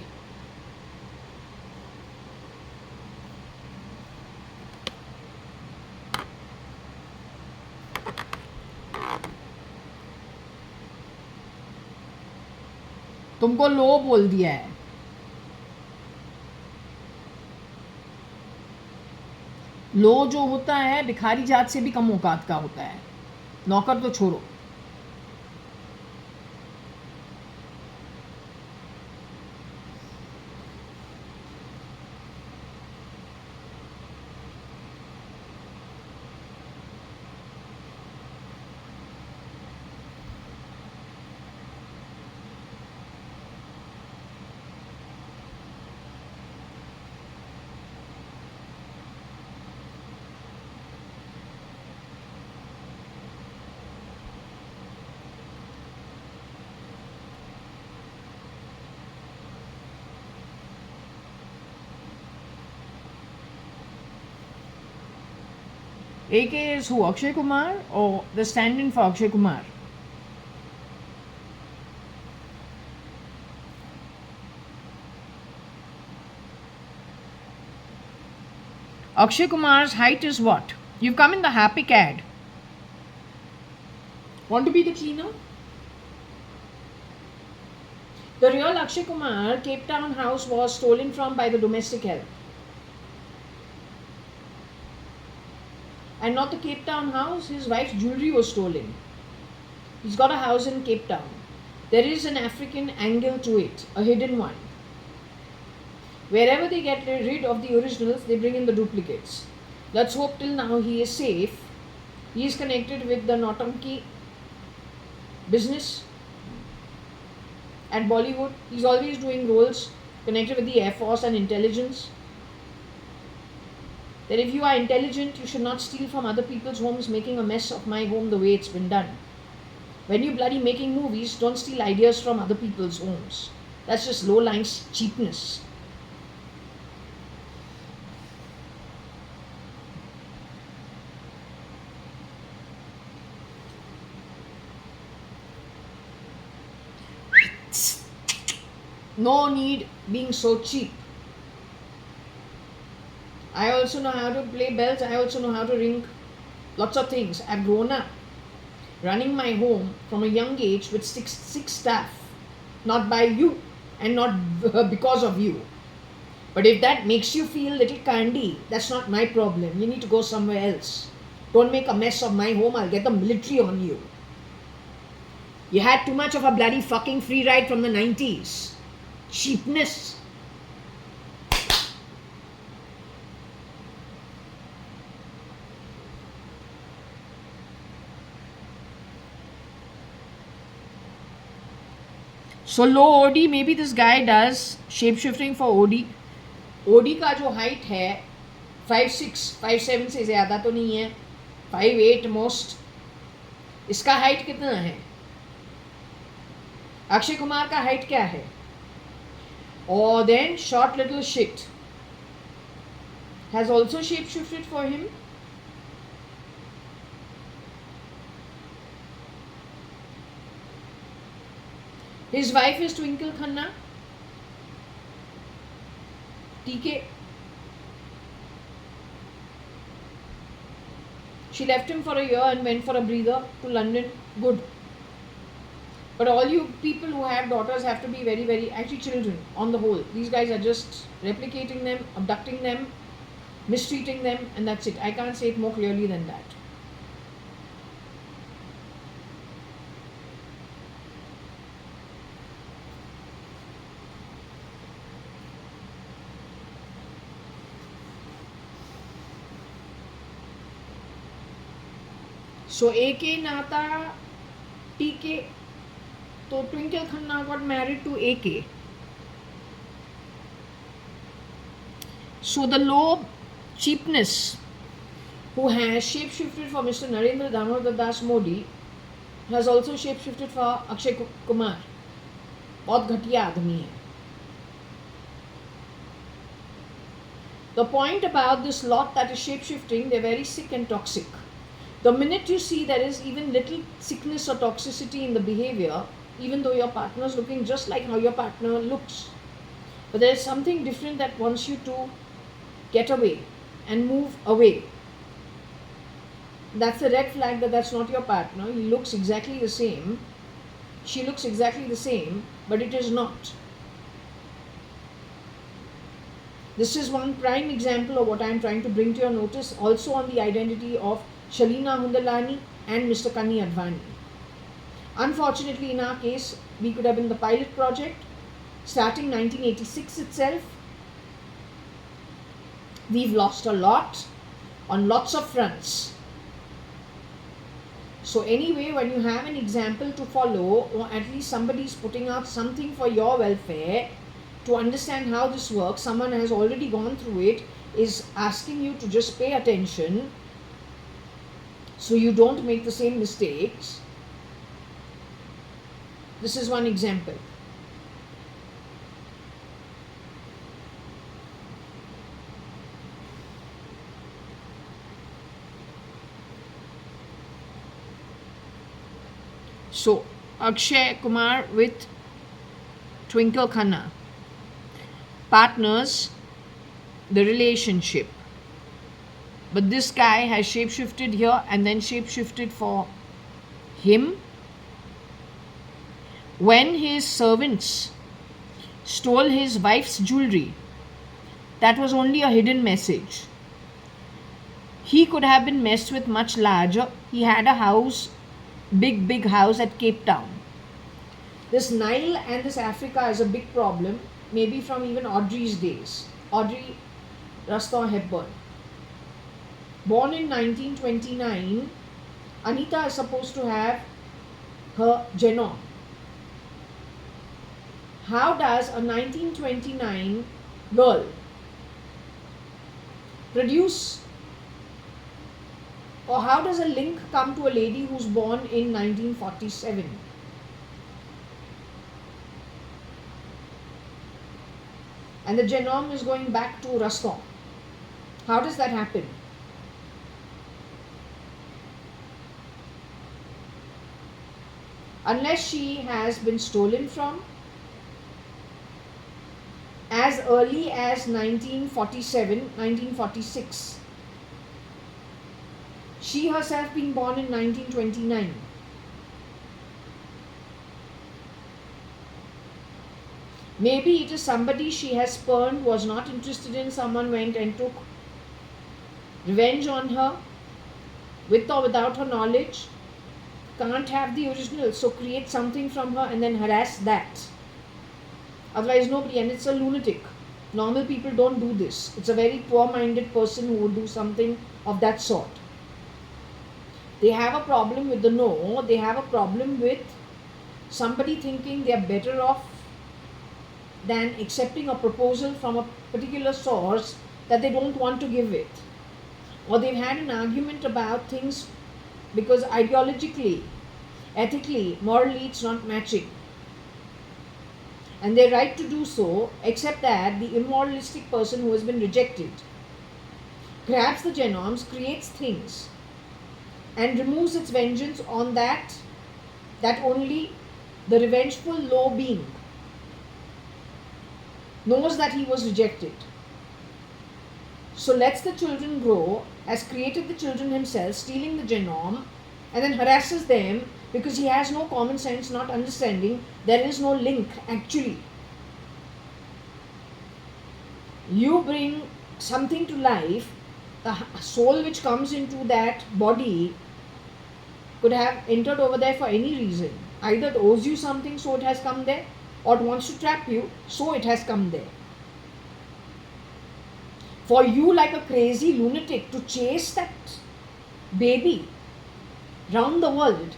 A: तुमको लो बोल दिया है. लो जो होता है भिखारी जात से भी कम औकात का होता है. नौकर तो छोड़ो. AK is who? Akshay Kumar or the stand-in for Akshay Kumar? Akshay Kumar's height is what? You've come in the happy cad. Want to be the cleaner? The real Akshay Kumar Cape Town house was stolen from by the domestic help. And not the Cape Town house, his wife's jewelry was stolen. He's got a house in Cape Town. There is an African angle to it, a hidden one. Wherever they get rid of the originals, they bring in the duplicates. Let's hope till now he is safe. He is connected with the Nautanki business at Bollywood. He's always doing roles connected with the Air Force and intelligence. that if you are intelligent, you should not steal from other people's homes, making a mess of my home the way it's been done. When you bloody making movies, don't steal ideas from other people's homes. That's just low-lying cheapness. No need being so cheap. I also know how to play bells. I also know how to ring lots of things. I've grown up running my home from a young age with six staff. Not by you and not because of you. But if that makes you feel little candy, that's not my problem. You need to go somewhere else. Don't make a mess of my home. I'll get the military on you. You had too much of a bloody fucking free ride from the 90s. Cheapness. So low OD, maybe this guy does shape-shifting for OD. OD का जो height है 5'6", 5'7" से ज़्यादा तो नहीं है, 5'8" most. इसका height कितना है? अक्षय कुमार का height क्या है? Or then short little shit has also shape-shifted for him. His wife is Twinkle Khanna. TK. She left him for a year and went for a breather to London. Good. But all you people who have daughters have to be very, very, actually children on the whole. These guys are just replicating them, abducting them, mistreating them, and that's it. I can't say it more clearly than that. So AK Nata TK. So Twinkle Khanna got married to AK. So the low cheapness who has shape-shifted for Mr. Narendra Damodar Das Modi has also shape-shifted for Akshay Kumar. बहुत घटिया आदमी है. The point about this lot that is shape-shifting, they're very sick and toxic. The minute you see there is even little sickness or toxicity in the behavior, even though your partner is looking just like how your partner looks, but there is something different that wants you to get away and move away. That's a red flag that that's not your partner. He looks exactly the same. She looks exactly the same, but it is not. This is one prime example of what I am trying to bring to your notice, also on the identity of Shalina Hundalani and Mr. JAYA.ADVANI. Unfortunately, in our case, we could have been the pilot project starting 1986 itself. We've lost a lot on lots of fronts. So anyway, when you have an example to follow, or at least somebody is putting out something for your welfare, to understand how this works, someone has already gone through it, is asking you to just pay attention so you don't make the same mistakes. This is one example. So, Akshay Kumar with Twinkle Khanna. Partners, the relationship. But this guy has shape-shifted here and then shape-shifted for him. When his servants stole his wife's jewelry, that was only a hidden message. He could have been messed with much larger. He had a house, big house at Cape Town. This Nile and this Africa is a big problem, maybe from even Audrey's days. Audrey Raston Hepburn. Born in 1929, Anita is supposed to have her genome. How does a 1929 girl produce, or how does a link come to a lady who's born in 1947? And the genome is going back to Rustom. How does that happen? Unless she has been stolen from as early as 1947, 1946. She herself being born in 1929. Maybe it is somebody she has spurned, was not interested in, someone went and took revenge on her with or without her knowledge. Can't have the original, so create something from her and then harass that. Otherwise nobody, and it's a lunatic. Normal people don't do this. It's a very poor-minded person who would do something of that sort. They have a problem with the no, they have a problem with somebody thinking they are better off than accepting a proposal from a particular source that they don't want to give it. Or they've had an argument about things because ideologically, ethically, morally it's not matching. And they're right to do so, except that the immoralistic person who has been rejected grabs the genomes, creates things, and removes its vengeance on that only the revengeful low being knows that he was rejected. So lets the children grow, has created the children himself, stealing the genome, and then harasses them because he has no common sense, not understanding there is no link actually. You bring something to life, the soul which comes into that body could have entered over there for any reason. Either it owes you something, so it has come there, or it wants to trap you, so it has come there. For you, like a crazy lunatic, to chase that baby round the world,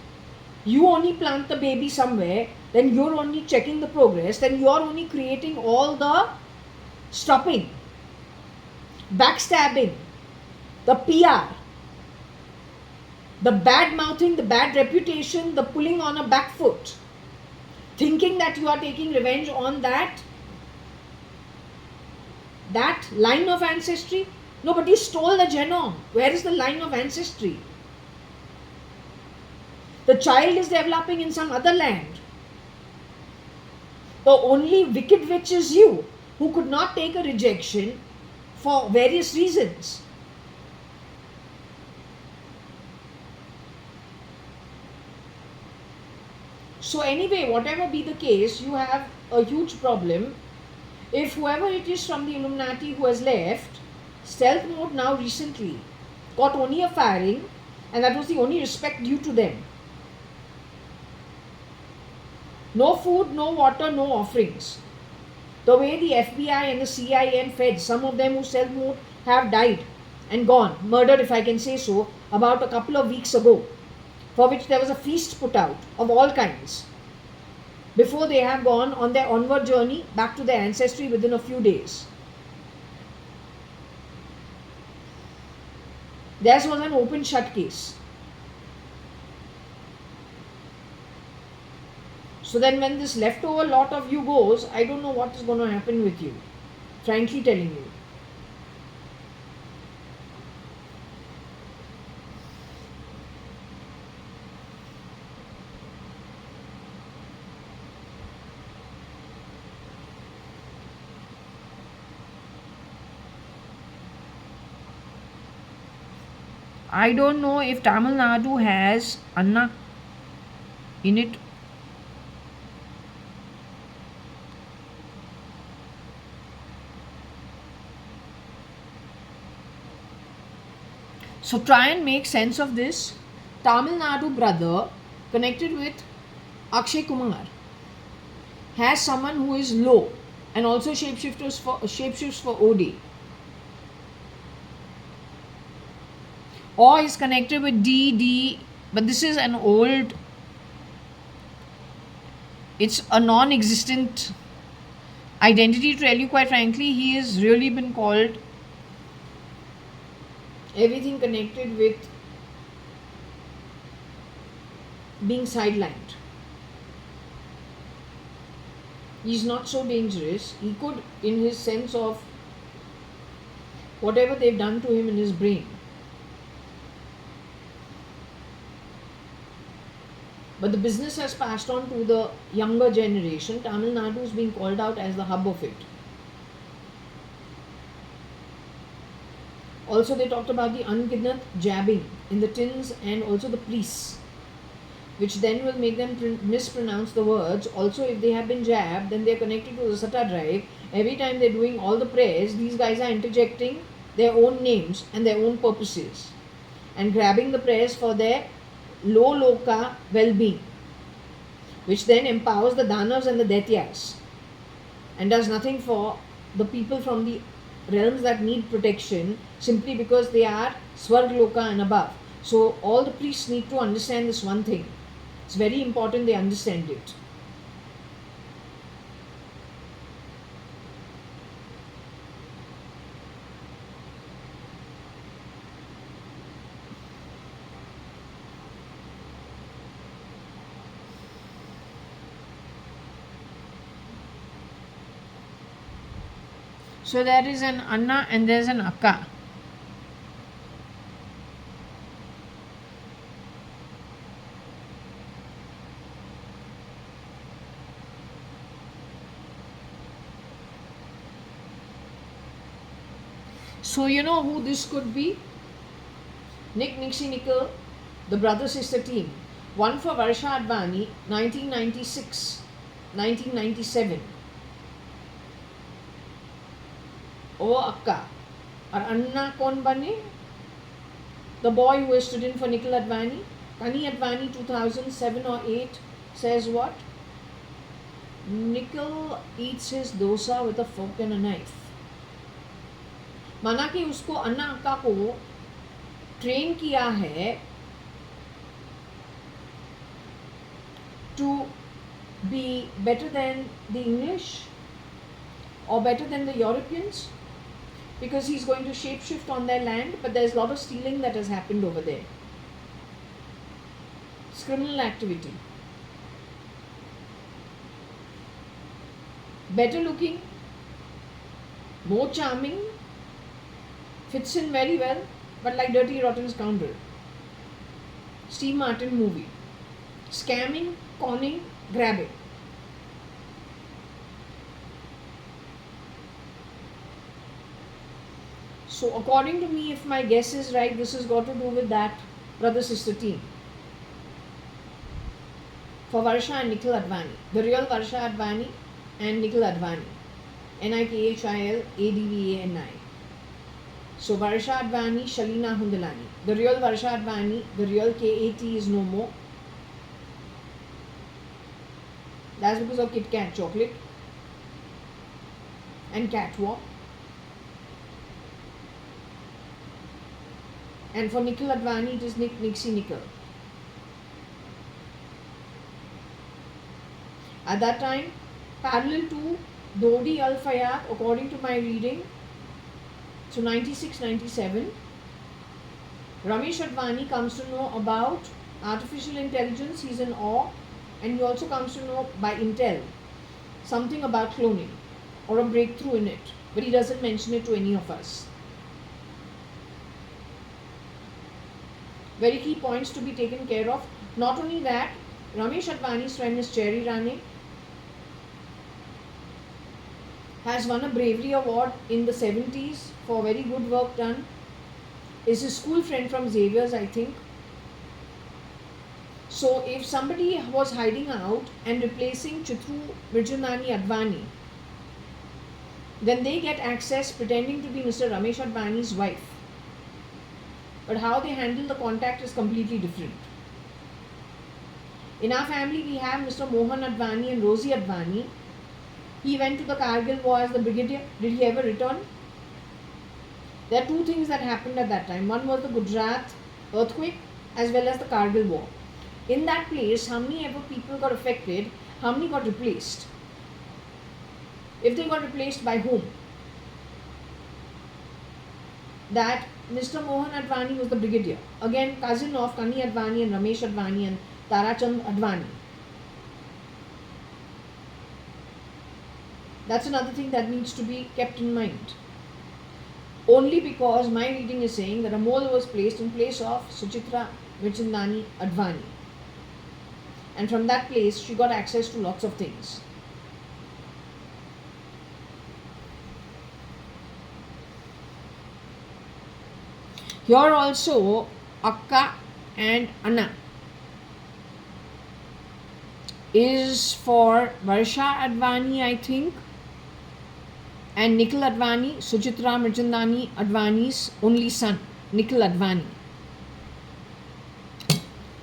A: you only plant the baby somewhere, then you're only checking the progress, then you're only creating all the stopping, backstabbing, the PR, the bad mouthing, the bad reputation, the pulling on a back foot, thinking that you are taking revenge on that line of ancestry. Nobody stole the genome. Where is the line of ancestry? The child is developing in some other land. The only wicked witch is you, who could not take a rejection for various reasons. So anyway, whatever be the case, you have a huge problem. If whoever it is from the Illuminati who has left, stealth mode now recently, got only a firing, and that was the only respect due to them. No food, no water, no offerings. The way the FBI and the CIA and Feds, some of them who stealth mode have died and gone, murdered if I can say so, about a couple of weeks ago, for which there was a feast put out of all kinds, before they have gone on their onward journey back to their ancestry within a few days. Theirs was an open shut case. So then when this leftover lot of you goes, I don't know what is going to happen with you, frankly telling you. I don't know if Tamil Nadu has Anna in it. So try and make sense of this. Tamil Nadu brother connected with Akshay Kumar has someone who is low and also shapeshifts for OD. Or is connected with D, but this is an old, it's a non-existent identity to tell you quite frankly. He has really been called everything connected with being sidelined. He's not so dangerous. He could, in his sense of whatever they've done to him in his brain. But the business has passed on to the younger generation. Tamil Nadu is being called out as the hub of it. Also, they talked about the unginnat jabbing in the tins and also the priests, which then will make them mispronounce the words. Also, if they have been jabbed, then they are connected to the SATA drive. Every time they're doing all the prayers, these guys are interjecting their own names and their own purposes and grabbing the prayers for their low loka well-being, which then empowers the danavs and the daityas and does nothing for the people from the realms that need protection simply because they are swarg loka and above. So all the priests need to understand this one thing. It's very important they understand it. So there is an Anna and there is an Akka. So you know who this could be? Nick, Nixie, Nickel, the brother-sister team. One for Varsha Advani, 1996, 1997. Oh, Akka. Or Anna kaun bane? The boy who has stood in for Nikhil Advani. Kani Advani 2007 or 8 says what? Nikhil eats his dosa with a fork and a knife. माना कि उसको अन्ना अक्का को train किया है to be better than the English or better than the Europeans, because he's going to shapeshift on their land, but there's a lot of stealing that has happened over there. It's criminal activity. Better looking, more charming, fits in very well, but like Dirty Rotten Scoundrel. Steve Martin movie. Scamming, conning, grabbing. So according to me, if my guess is right, this has got to do with that brother-sister team. For Varsha and Nikhil Advani. The real Varsha Advani and Nikhil Advani. Nikhil. So Varsha Advani, Shalina Hundalani. The real Varsha Advani, the real Kat is no more. That's because of Kit Kat chocolate and catwalk. And for Nikhil Advani, it is Nixie Nickel. At that time, parallel to Dodi Al Fayyad, according to my reading, so 96-97, Ramesh Advani comes to know about artificial intelligence. He's in awe, and he also comes to know by intel something about cloning or a breakthrough in it, but he doesn't mention it to any of us. Very key points to be taken care of. Not only that, Ramesh Advani's friend is Cherry Rane, has won a bravery award in the 70s for very good work done. Is his school friend from Xavier's, I think. So if somebody was hiding out and replacing Chitru Mirjunani Advani, then they get access pretending to be Mr. Ramesh Advani's wife. But how they handle the contact is completely different. In our family, we have Mr. Mohan Advani and Rosie Advani. He went to the Kargil war as the brigadier. Did he ever return? There are two things that happened at that time. One was the Gujarat earthquake as well as the Kargil war. In that place, how many ever people got affected, how many got replaced? If they got replaced, by whom? that Mr. Mohan Advani was the brigadier. Again, cousin of Kani Advani and Ramesh Advani and Tarachand Advani. That's another thing that needs to be kept in mind. Only because my reading is saying that Amol was placed in place of Suchitra Mirchandani Advani. And from that place, she got access to lots of things. Here also, Akka and Anna is for Varsha Advani, I think, and Nikhil Advani, Suchitra Mirchandani Advani's only son, Nikhil Advani.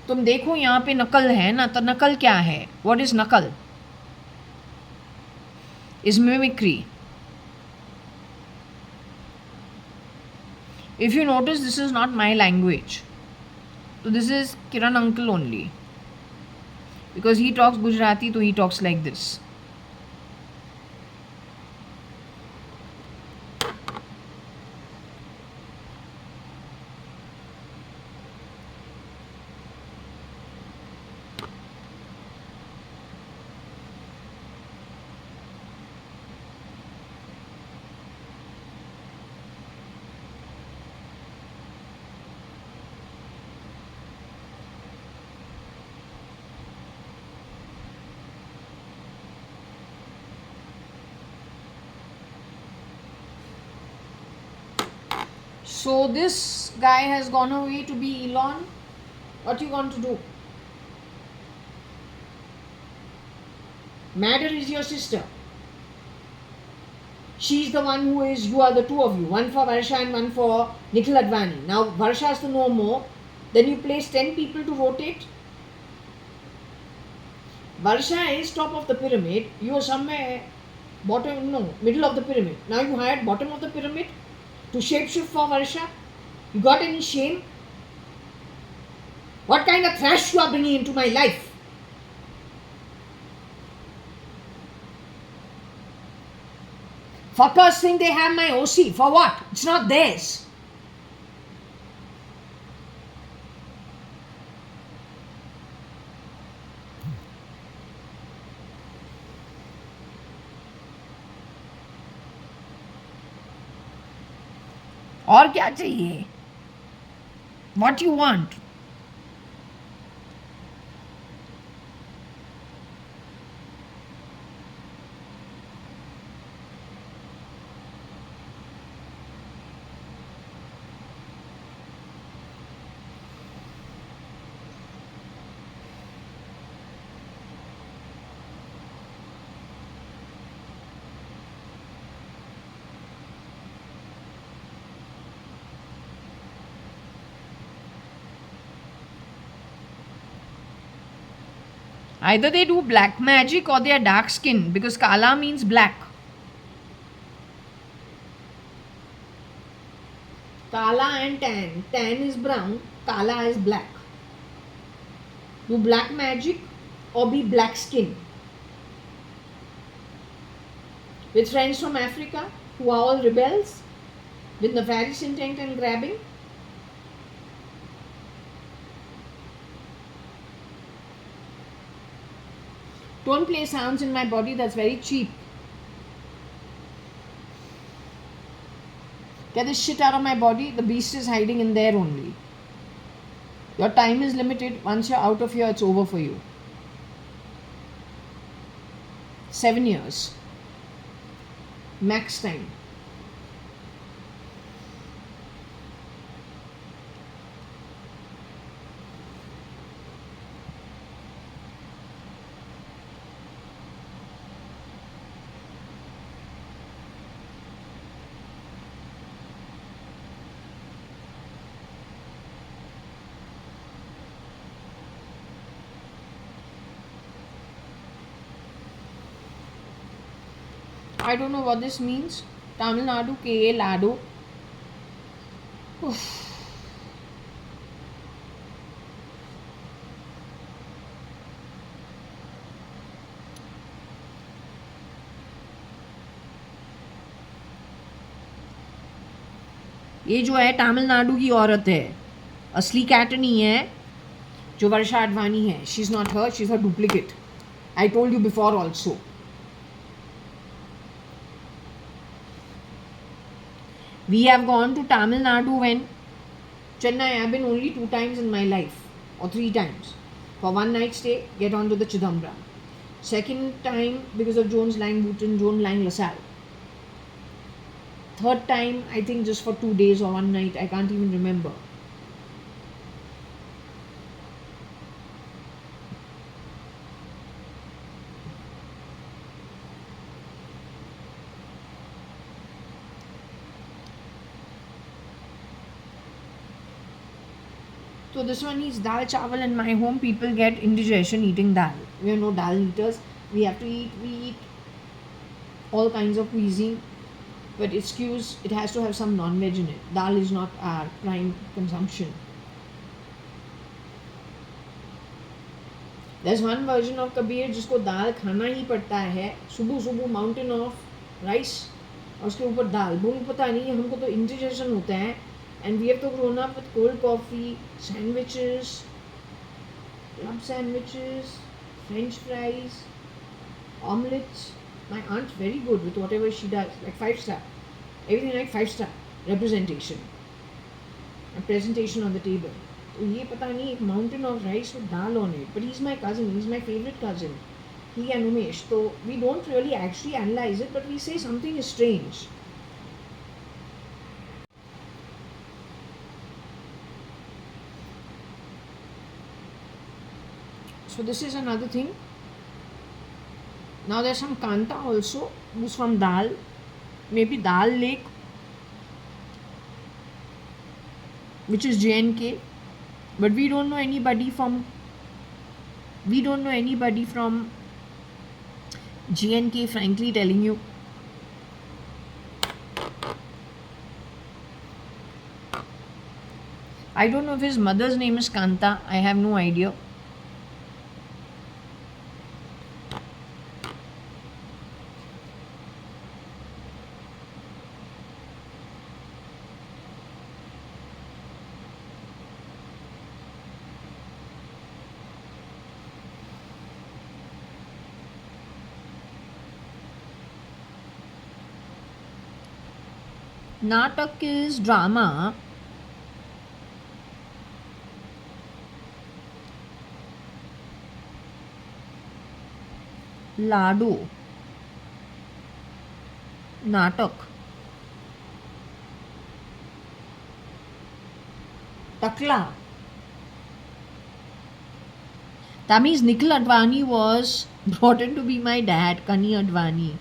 A: तुम देखो यहाँ पे नकल है ना, तो नकल क्या है? What is नकल? Is mimicry. If you notice, this is not my language. So this is Kiran uncle only. Because he talks Gujarati, so he talks like this. So this guy has gone away to be Elon. What are you going to do? Matter is your sister. She's the one who is, you are the two of you. One for Varsha and one for Nikhil Advani. Now Varsha has to know more. Then you place 10 people to rotate. Varsha is top of the pyramid. You are somewhere bottom, no, middle of the pyramid. Now you hired bottom of the pyramid to shapeshift for Varsha. You got any shame? What kind of trash you are bringing into my life? Fuckers think they have my OC. For what? It's not theirs. और क्या चाहिए? What you want? Either they do black magic or they are dark skinned, because Kala means black. Kala and tan. Tan is brown, Kala is black. Do black magic or be black skin. With friends from Africa who are all rebels with nefarious intent and grabbing. Don't play sounds in my body, that's very cheap. Get this shit out of my body, the beast is hiding in there only. Your time is limited, once you're out of here, it's over for you. 7 years. Max time. I don't know what this means. Tamil Nadu, K.A. Lado. ये जो है तमिलनाडु की औरत है, असली cat नहीं है जो वर्षा आडवाणी है. She is not her, she is her duplicate. I told you before also. We have gone to Tamil Nadu when Chennai. I have been only 2 times in my life, or 3 times. For one night stay, get on to the Chidambaram. Second time because of Jones Lang Bhutan, Jones Lang LaSalle. Third time, I think just for 2 days or one night, I can't even remember. So this one is dal chawal. In my home, people get indigestion eating dal. We are no dal eaters. We have to eat. We eat all kinds of cuisine, but excuse, it has to have some non-veg in it. Dal is not our prime consumption. There's one version of Kabir जिसको दाल खाना ही पड़ता है. सुबह सुबह mountain of rice और उसके ऊपर दाल. बोल पता नहीं हमको तो इंडिजेशन होता है. And we have to grown up with cold coffee, sandwiches, club sandwiches, French fries, omelets. My aunt's very good with whatever she does, like 5-star. Everything like 5-star representation and presentation on the table. तो ये पता नहीं एक mountain of rice with dal on it. But he's my cousin. He's my favorite cousin. He and Umesh. So we don't really actually analyze it, but we say something is strange. So this is another thing. Now there's some Kanta also, who's from Dal, maybe Dal Lake, which is JNK, but we don't know anybody from JNK, frankly telling you. I don't know if his mother's name is Kanta. I have no idea. नाटक is drama. लाडू नाटक. Takla. That means Nikhil Advani was brought in to be my dad, Kani Advani.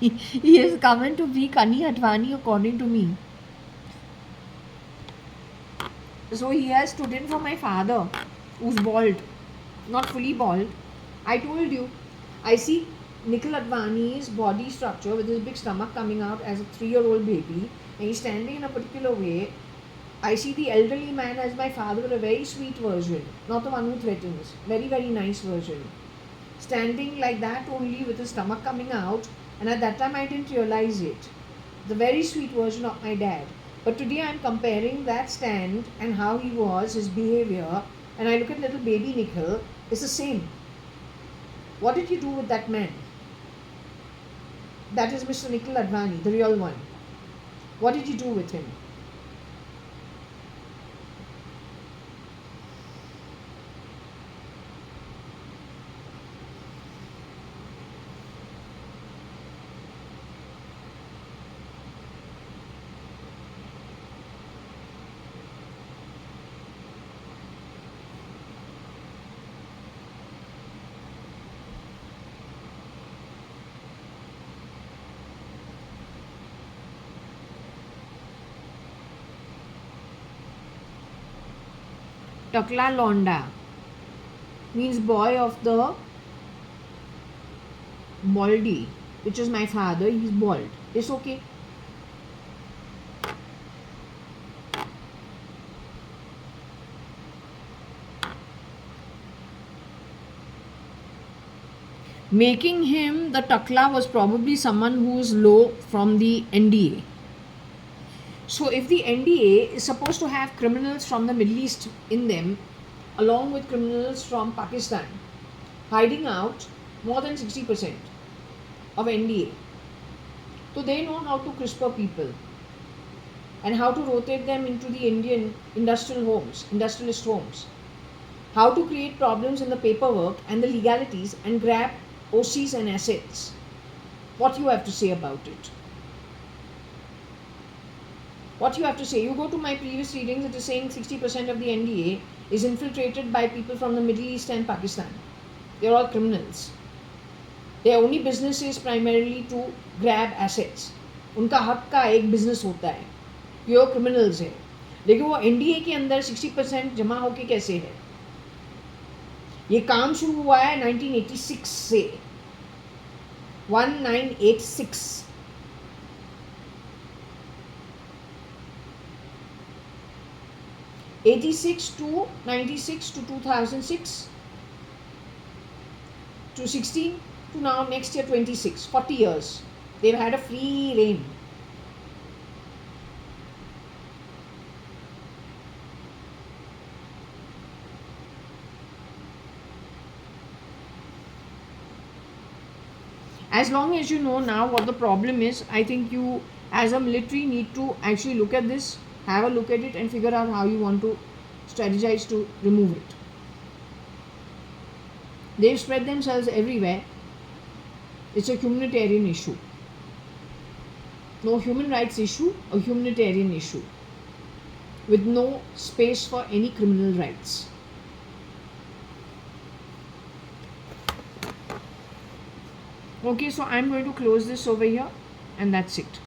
A: He is coming to be Kani Advani according to me. So he has stood in for my father, who's bald, not fully bald. I told you, I see Nikhil Advani's body structure with his big stomach coming out as a 3-year-old baby, and he's standing in a particular way. I see the elderly man as my father, a very sweet version, not the one who threatens, very, very nice version. Standing like that only with his stomach coming out, and at that time I didn't realize it. The very sweet version of my dad. But today I'm comparing that stand and how he was, his behavior, and I look at little baby Nikhil, it's the same. What did you do with that man? That is Mr. Nikhil Advani, the real one. What did you do with him? Takla Londa means boy of the baldy, which is my father. He's bald. It's okay. Making him the Takla was probably someone who is low from the NDA. So if the NDA is supposed to have criminals from the Middle East in them, along with criminals from Pakistan, hiding out more than 60% of NDA, so they know how to CRISPR people and how to rotate them into the Indian industrialist homes, how to create problems in the paperwork and the legalities and grab OCs and assets. What you have to say about it? What you have to say? You go to my previous readings, it is saying 60% of the NDA is infiltrated by people from the Middle East and Pakistan. They are all criminals. Their only business is primarily to grab assets. उनका हक का एक business होता है, pure criminals है. लेकिन वो NDA के अंदर 60% जमा होके कैसे है? ये काम शुरू हुआ है 1986 से, 1986. '86 to '96 to 2006 to 16 to now next year 26, 40 years. They've had a free reign. As long as you know now what the problem is, I think you as a military need to actually look at this, have a look at it and figure out how you want to strategize to remove it. They've spread themselves everywhere. It's a humanitarian issue. No human rights issue, a humanitarian issue with no space for any criminal rights. Okay, so I'm going to close this over here and that's it.